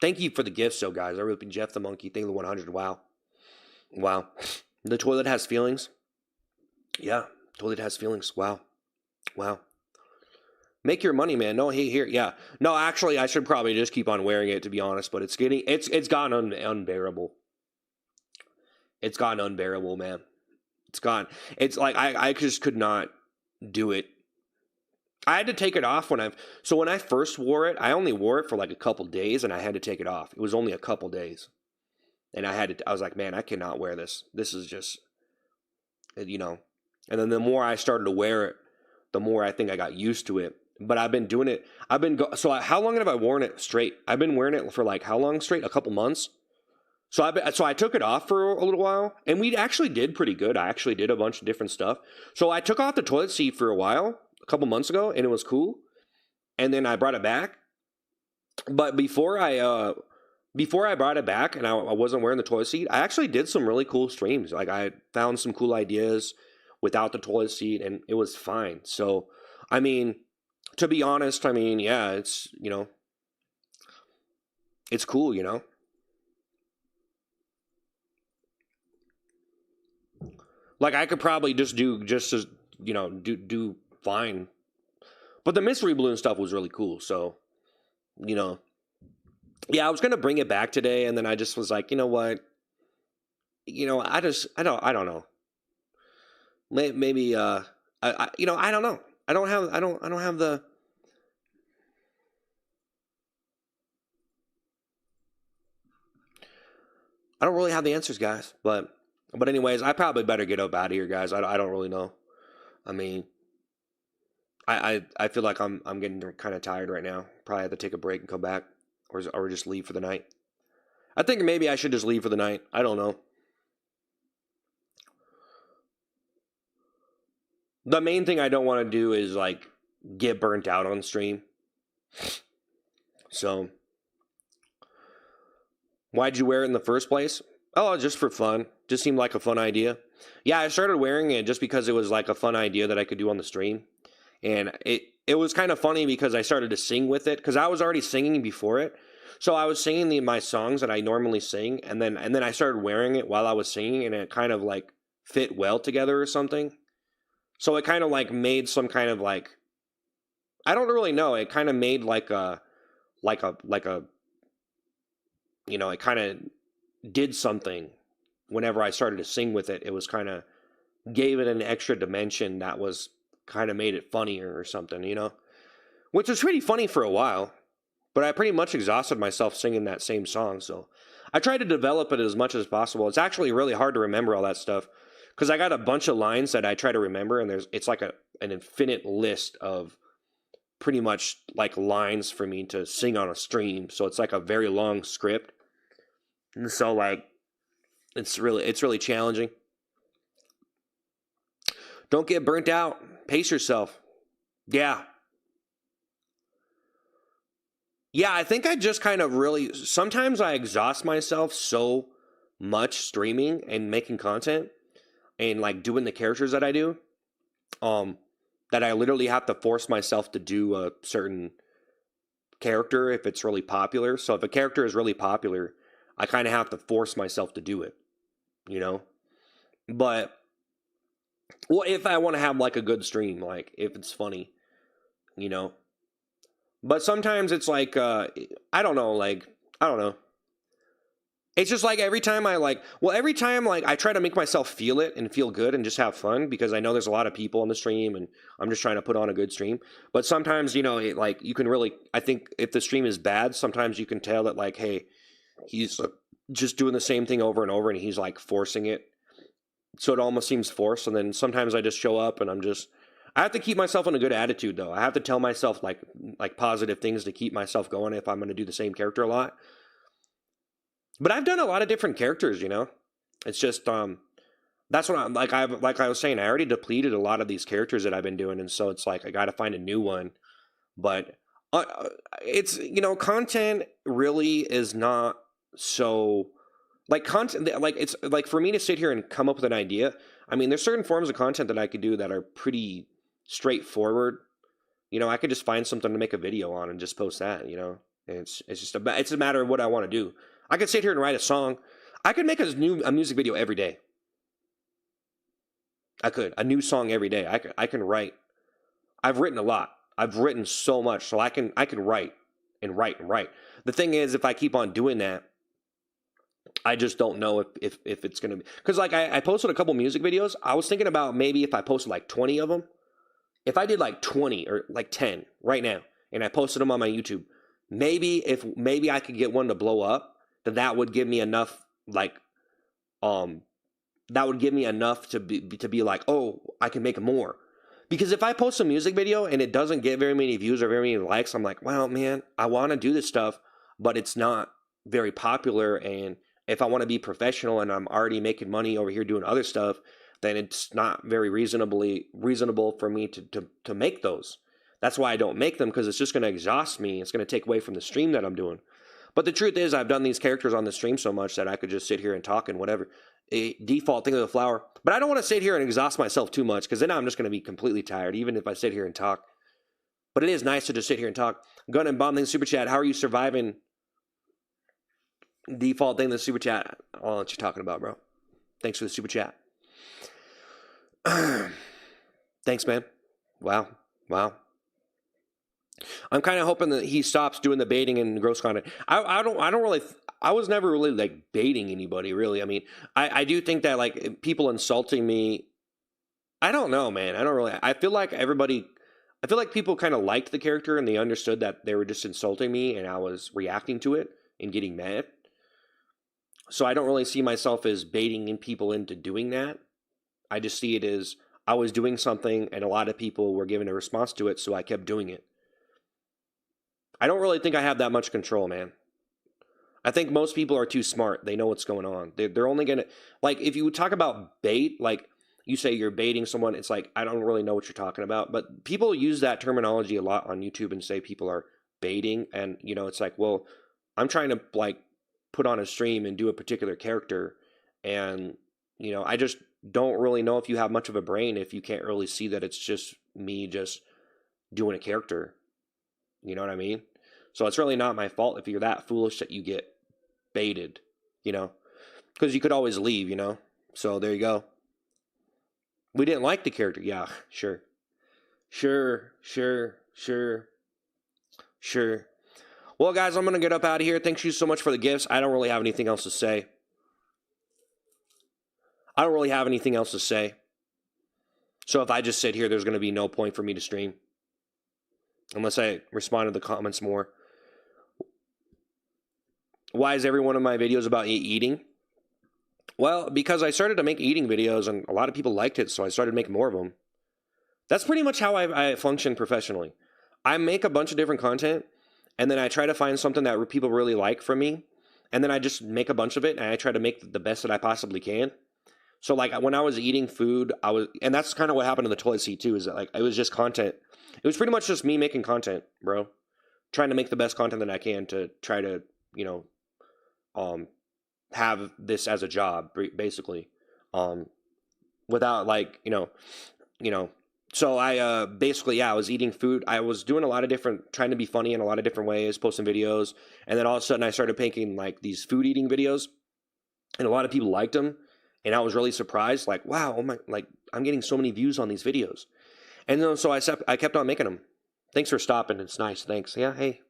Thank you for the gifts, so guys. I really Jeff the Monkey. Thank you the 100. Wow, wow. The toilet has feelings. Yeah, toilet has feelings. Wow, wow. Make your money, man. No, hey, here, yeah. No, actually, I should probably just keep on wearing it, to be honest. But it's gotten unbearable. It's gotten unbearable, man. It's gone. It's like I just could not do it. I had to take it off when I first wore it. I only wore it for like a couple days, and I had to take it off. It was only a couple days, and I was like, man, I cannot wear this. This is just, you know. And then the more I started to wear it, the more I think I got used to it. But I've been doing it. How long have I worn it straight? I've been wearing it for like how long straight? A couple months. So I took it off for a little while, and we actually did pretty good. I actually did a bunch of different stuff. So I took off the toilet seat for a while, a couple months ago, and it was cool. And then I brought it back. But before I brought it back and I wasn't wearing the toilet seat, I actually did some really cool streams. Like I found some cool ideas without the toilet seat, and it was fine. So, I mean, to be honest, I mean, yeah, it's, it's cool, Like I could probably just do just as, do fine. But the mystery balloon stuff was really cool. So, yeah, I was gonna bring it back today, and then I just was like, you know what? I don't know. Maybe I don't know. I don't have the. I don't really have the answers, guys. But anyways, I probably better get up out of here, guys. I don't really know. I mean, I feel like I'm getting kind of tired right now. Probably have to take a break and come back, or just leave for the night. I think maybe I should just leave for the night. I don't know. The main thing I don't want to do is like get burnt out on stream. So, why'd you wear it in the first place? Oh, just for fun. Just seemed like a fun idea. Yeah, I started wearing it just because it was like a fun idea that I could do on the stream. And it was kind of funny because I started to sing with it because I was already singing before it. So I was singing my songs that I normally sing, and then I started wearing it while I was singing, and it kind of like fit well together or something. So it kind of like made some kind of like, I don't really know. It kind of made like a it kind of did something whenever I started to sing with it. It was kind of gave it an extra dimension that was kind of made it funnier or something, which was pretty funny for a while. But I pretty much exhausted myself singing that same song. So I tried to develop it as much as possible. It's actually really hard to remember all that stuff because I got a bunch of lines that I try to remember, and it's like an infinite list of pretty much like lines for me to sing on a stream. So it's like a very long script. And so like it's really challenging. Don't get burnt out. Pace yourself. Yeah. Yeah, I think I just kind of really sometimes I exhaust myself so much streaming and making content and like doing the characters that I do, um, that I literally have to force myself to do a certain character if it's really popular. So if a character is really popular, I kind of have to force myself to do it, you know? But well, if I want to have like a good stream, like if it's funny, you know? But sometimes it's like I don't know, like I don't know. It's just like every time like I try to make myself feel it and feel good and just have fun because I know there's a lot of people on the stream and I'm just trying to put on a good stream. But sometimes, like you can really, I think if the stream is bad, sometimes you can tell that like, hey, he's just doing the same thing over and over and he's like forcing it. So it almost seems forced. And then sometimes I just show up and I have to keep myself in a good attitude though. I have to tell myself like positive things to keep myself going if I'm going to do the same character a lot. But I've done a lot of different characters, It's just That's what I'm like I was saying, I already depleted a lot of these characters that I've been doing, and so it's like I got to find a new one. But it's, content really is not so, like, content, like, it's like for me to sit here and come up with an idea. I mean, there's certain forms of content that I could do that are pretty straightforward. I could just find something to make a video on and just post that. And it's just it's a matter of what I want to do. I could sit here and write a song. I could make a music video every day. I could a new song every day. I can write. I've written a lot. I've written so much, so I can write and write and write. The thing is, if I keep on doing that, I just don't know if it's gonna be, because like I posted a couple music videos. I was thinking about maybe if I posted like 20 of them. If I did like 20 or like 10 right now, and I posted them on my YouTube, maybe I could get one to blow up, then that would give me enough, like, that would give me enough to be like, oh, I can make more. Because if I post a music video and it doesn't get very many views or very many likes, I'm like, well, man, I want to do this stuff, but it's not very popular. And if I want to be professional and I'm already making money over here doing other stuff, then it's not very reasonable for me to make those. That's why I don't make them, because it's just going to exhaust me. It's going to take away from the stream that I'm doing. But the truth is, I've done these characters on the stream so much that I could just sit here and talk and whatever. A default thing of the flower. But I don't want to sit here and exhaust myself too much, because then I'm just going to be completely tired, even if I sit here and talk. But it is nice to just sit here and talk. Gun and Bomb, super chat. How are you surviving? Default thing, the super chat. I don't know what you're talking about, bro. Thanks for the super chat. Thanks, man. Wow. I'm kind of hoping that he stops doing the baiting and gross content. I don't really. I was never really like baiting anybody, really. I mean, I do think that like people insulting me. I don't know, man. I don't really. I feel like people kind of liked the character and they understood that they were just insulting me and I was reacting to it and getting mad. So I don't really see myself as baiting people into doing that. I just see it as I was doing something and a lot of people were giving a response to it, so I kept doing it. I don't really think I have that much control, man. I think most people are too smart. They know what's going on. They're only going to, like, if you talk about bait, like, you say you're baiting someone, it's like, I don't really know what you're talking about. But people use that terminology a lot on YouTube and say people are baiting. And, it's like, well, I'm trying to, like, put on a stream and do a particular character. And, I just don't really know if you have much of a brain if you can't really see that it's just me just doing a character. You know what I mean? So it's really not my fault if you're that foolish that you get baited, because you could always leave, so there you go. We didn't like the character. Yeah, sure. Well, guys, I'm gonna get up out of here. Thanks you so much for the gifts. I don't really have anything else to say. So if I just sit here, there's going to be no point for me to stream unless I respond to the comments more. Why is every one of my videos about eating? Well, because I started to make eating videos and a lot of people liked it, so I started making more of them. That's pretty much how I function professionally. I make a bunch of different content, and then I try to find something that people really like from me, and then I just make a bunch of it, and I try to make the best that I possibly can. So, like, when I was eating food, and that's kind of what happened in the toilet seat, too, is that, like, it was just content. It was pretty much just me making content, bro. Trying to make the best content that I can to try to, have this as a job, basically. Without, like, so I, basically, yeah, I was eating food. I was doing a lot of trying to be funny in a lot of different ways, posting videos. And then all of a sudden I started making, like, these food eating videos. And a lot of people liked them. And I was really surprised, like, wow, I'm getting so many views on these videos. And then so I kept on making them. Thanks for stopping. It's nice. Thanks. Yeah, hey.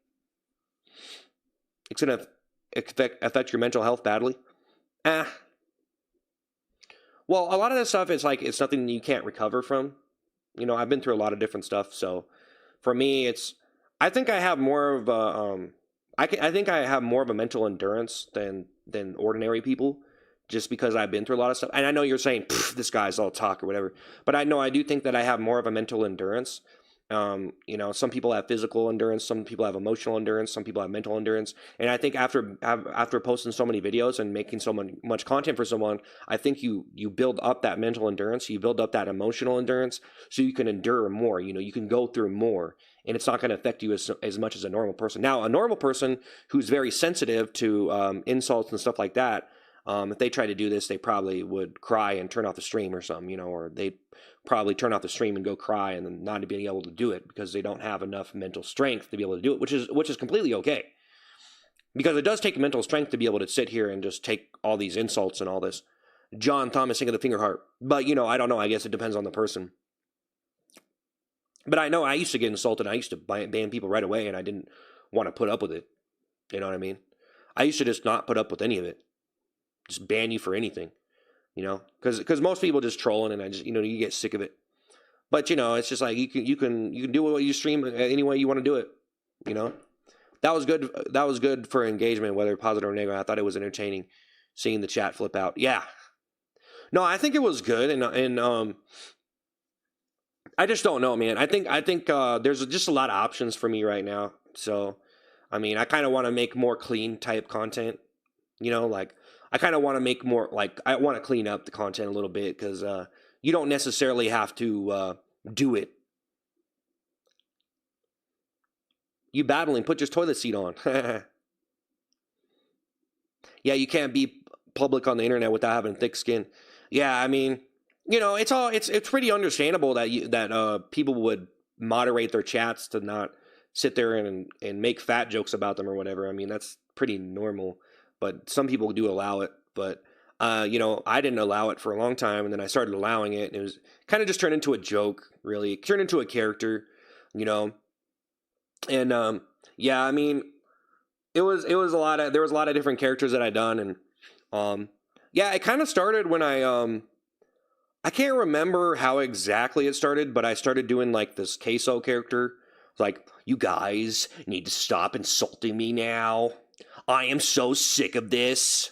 It's going to affect your mental health badly. Well, a lot of this stuff is like, it's nothing you can't recover from. I've been through a lot of different stuff. So for me, I think I have more of a, I think I have more of a mental endurance than ordinary people, just because I've been through a lot of stuff. And I know you're saying, this guy's all talk or whatever, but I do think that I have more of a mental endurance. Some people have physical endurance, some people have emotional endurance, some people have mental endurance. And I think after posting so many videos and making so much content for someone, I think you build up that mental endurance, you build up that emotional endurance, so you can endure more. You can go through more, and it's not going to affect you as much as a normal person. Now, a normal person who's very sensitive to insults and stuff like that, if they try to do this, they probably would cry and turn off the stream or something, or they probably turn off the stream and go cry and then not being able to do it because they don't have enough mental strength to be able to do it, which is completely okay. Because it does take mental strength to be able to sit here and just take all these insults and all this. John Thomas Sing of the Finger Heart. But, I don't know. I guess it depends on the person. But I know I used to get insulted. I used to ban people right away, and I didn't want to put up with it. You know what I mean? I used to just not put up with any of it. Just ban you for anything. Because most people just trolling, and I just you get sick of it. But it's just like you can do what you stream any way you want to do it. That was good. That was good for engagement, whether positive or negative. I thought it was entertaining seeing the chat flip out. Yeah, no, I think it was good, and I just don't know, man. I think there's just a lot of options for me right now. So, I kind of want to make more clean type content. Like I kind of want to make more, like, I want to clean up the content a little bit because you don't necessarily have to do it. You battling, put your toilet seat on. Yeah, you can't be public on the internet without having thick skin. Yeah, it's pretty understandable that people would moderate their chats to not sit there and make fat jokes about them or whatever. That's pretty normal, but some people do allow it. But I didn't allow it for a long time, and then I started allowing it, and it was kind of just turned into a joke. Really, it turned into a character, and yeah, it was a lot of there was a lot of different characters that I done, and yeah, it kind of started when I can't remember how exactly it started, but I started doing like this queso character. Like, you guys need to stop insulting me now. I am so sick of this.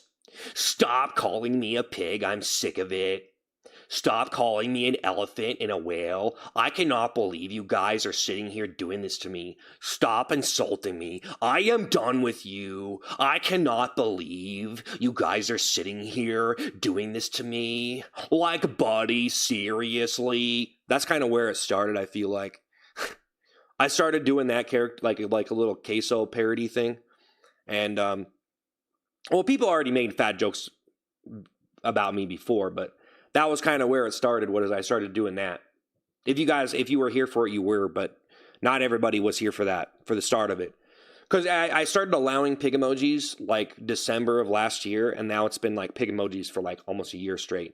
Stop calling me a pig. I'm sick of it. Stop calling me an elephant and a whale. I cannot believe you guys are sitting here doing this to me. Stop insulting me. I am done with you. I cannot believe you guys are sitting here doing this to me. Like, buddy, seriously? That's kind of where it started, I feel like. I started doing that character, like a little queso parody thing. And, well, people already made fat jokes about me before, but that was kind of where it started, was I started doing that. If you were here for it, you were, but not everybody was here for that, for the start of it. Because I started allowing pig emojis like December of last year, and now it's been like pig emojis for like almost a year straight.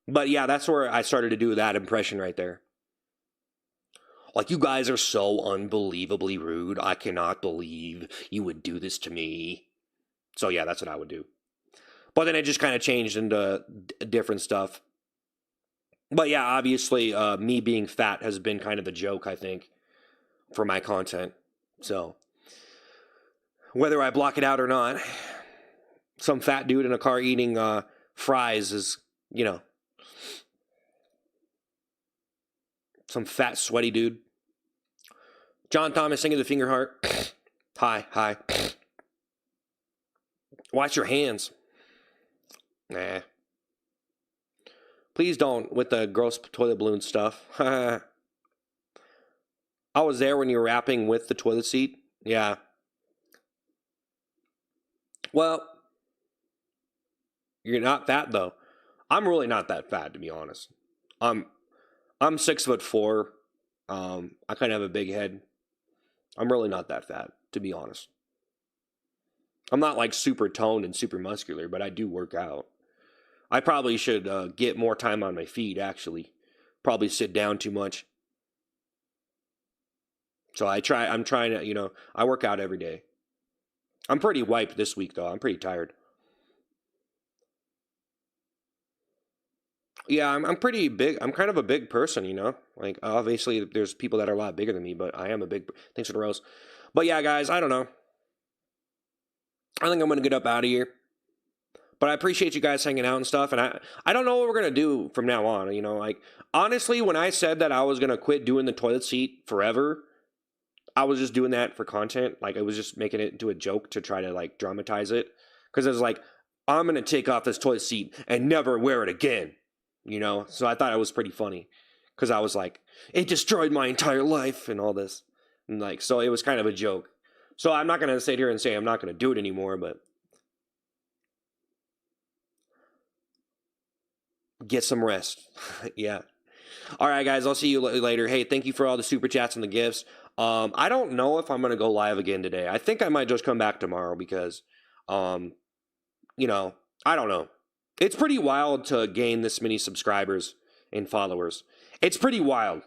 But yeah, that's where I started to do that impression right there. Like, you guys are so unbelievably rude. I cannot believe you would do this to me. So yeah, that's what I would do. But then it just kind of changed into different stuff. But yeah, obviously, me being fat has been kind of the joke, I think, for my content. So, whether I block it out or not, some fat dude in a car eating fries is, some fat, sweaty dude. John Thomas Sing of the Finger Heart. Hi. Wash your hands. Nah. Please don't with the gross toilet balloon stuff. I was there when you were rapping with the toilet seat. Yeah. Well, you're not fat though. I'm really not that fat, to be honest. I'm 6'4". I kind of have a big head. I'm really not that fat, to be honest. I'm not like super toned and super muscular, but I do work out. I probably should get more time on my feet, actually. Probably sit down too much. So I'm trying to, I work out every day. I'm pretty wiped this week, though. I'm pretty tired. Yeah, I'm pretty big. I'm kind of a big person. Like, obviously, there's people that are a lot bigger than me, but I am a big. Thanks for the rose. But yeah, guys, I don't know. I think I'm going to get up out of here. But I appreciate you guys hanging out and stuff. And I don't know what we're going to do from now on. You know, like, honestly, when I said that I was going to quit doing the toilet seat forever, I was just doing that for content. Like, I was just making it into a joke to try to, like, dramatize it. Because it was like, I'm going to take off this toilet seat and never wear it again. You know? So I thought it was pretty funny. Because I was like, it destroyed my entire life and all this. And, like, so it was kind of a joke. So I'm not going to sit here and say I'm not going to do it anymore, but get some rest. Yeah. All right, guys, I'll see you later. Hey, thank you for all the super chats and the gifts. I don't know if I'm going to go live again today. I think I might just come back tomorrow because, you know, I don't know. It's pretty wild to gain this many subscribers and followers. It's pretty wild.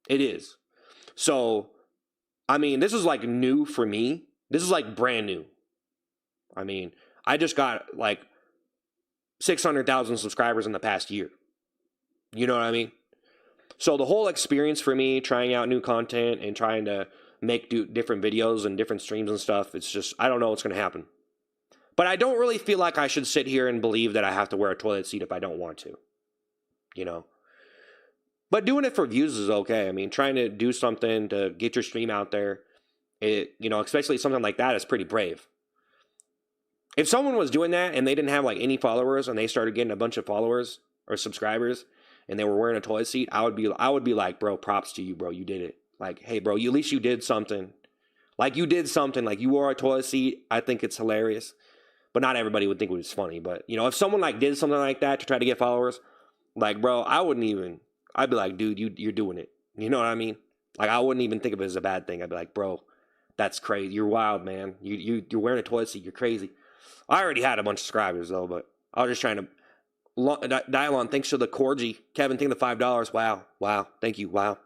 It is. So, I mean, this is like new for me. This is like brand new. I mean, I just got like 600,000 subscribers in the past year. You know what I mean? So the whole experience for me trying out new content and trying to make different videos and different streams and stuff, it's just, I don't know what's going to happen. But I don't really feel like I should sit here and believe that I have to wear a toilet seat if I don't want to. You know? But doing it for views is okay. I mean, trying to do something to get your stream out there, you know, especially something like that is pretty brave. If someone was doing that and they didn't have like any followers and they started getting a bunch of followers or subscribers and they were wearing a toilet seat, I would be like, bro, props to you, bro. You did it. Like, hey, bro, at least you did something. Like, you did something. Like, you wore a toilet seat. I think it's hilarious. But not everybody would think it was funny. But, you know, if someone like did something like that to try to get followers, like, bro, I'd be like, dude, you're doing it. You know what I mean? Like, I wouldn't even think of it as a bad thing. I'd be like, bro, that's crazy. You're wild, man. You're wearing a toilet seat. You're crazy. I already had a bunch of subscribers, though, but I was just trying to dial on. Thanks for the corgi. Kevin, thank you for the $5. Wow. Wow. Thank you. Wow.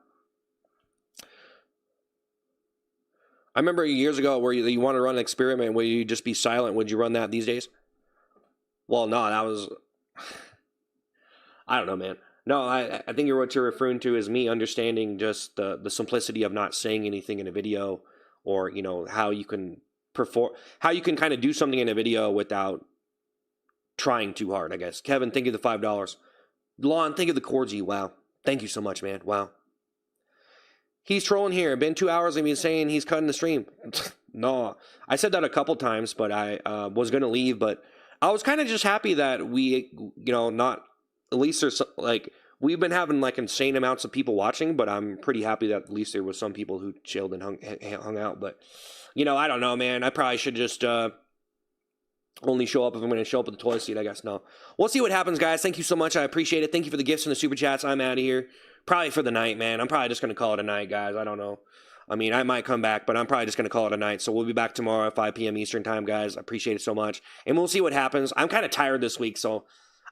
I remember years ago where you want to run an experiment where you just be silent. Would you run that these days? Well, no, that was... I don't know, man. No, I think what you're referring to is me understanding just the simplicity of not saying anything in a video, or, you know, how you can kind of do something in a video without trying too hard, I guess. Kevin, thank you for the $5. Lon, thank you for the corgi. Wow. Thank you so much, man. Wow. He's trolling here. Been 2 hours and he's saying he's cutting the stream. No, I said that a couple times, but I was going to leave. But I was kind of just happy that we, you know, not, at least there's like, we've been having like insane amounts of people watching, but I'm pretty happy that at least there was some people who chilled and hung out. But, you know, I don't know, man. I probably should just only show up if I'm going to show up at the toilet seat, I guess. No. We'll see what happens, guys. Thank you so much. I appreciate it. Thank you for the gifts and the super chats. I'm out of here. Probably for the night, man. I'm probably just going to call it a night, guys. I don't know. I mean, I might come back, but I'm probably just going to call it a night. So we'll be back tomorrow at 5 p.m. Eastern time, guys. I appreciate it so much. And we'll see what happens. I'm kind of tired this week, so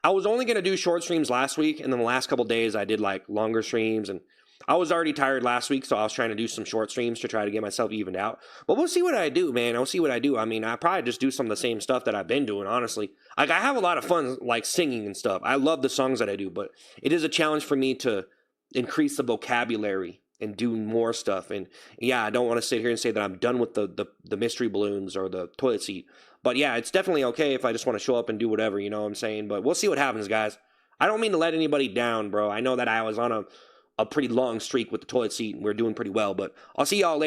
I was only going to do short streams last week, and then the last couple days I did like longer streams, and I was already tired last week, so I was trying to do some short streams to try to get myself evened out. But we'll see what I do, man. I'll see what I do. I mean, I probably just do some of the same stuff that I've been doing, honestly. Like, I have a lot of fun, like, singing and stuff. I love the songs that I do, but it is a challenge for me to increase the vocabulary and do more stuff. And yeah, I don't want to sit here and say that I'm done with the mystery balloons or the toilet seat. But yeah, it's definitely okay if I just want to show up and do whatever, you know what I'm saying? But we'll see what happens, guys. I don't mean to let anybody down, bro. I know that I was on a pretty long streak with the toilet seat and we're doing pretty well, but I'll see y'all later.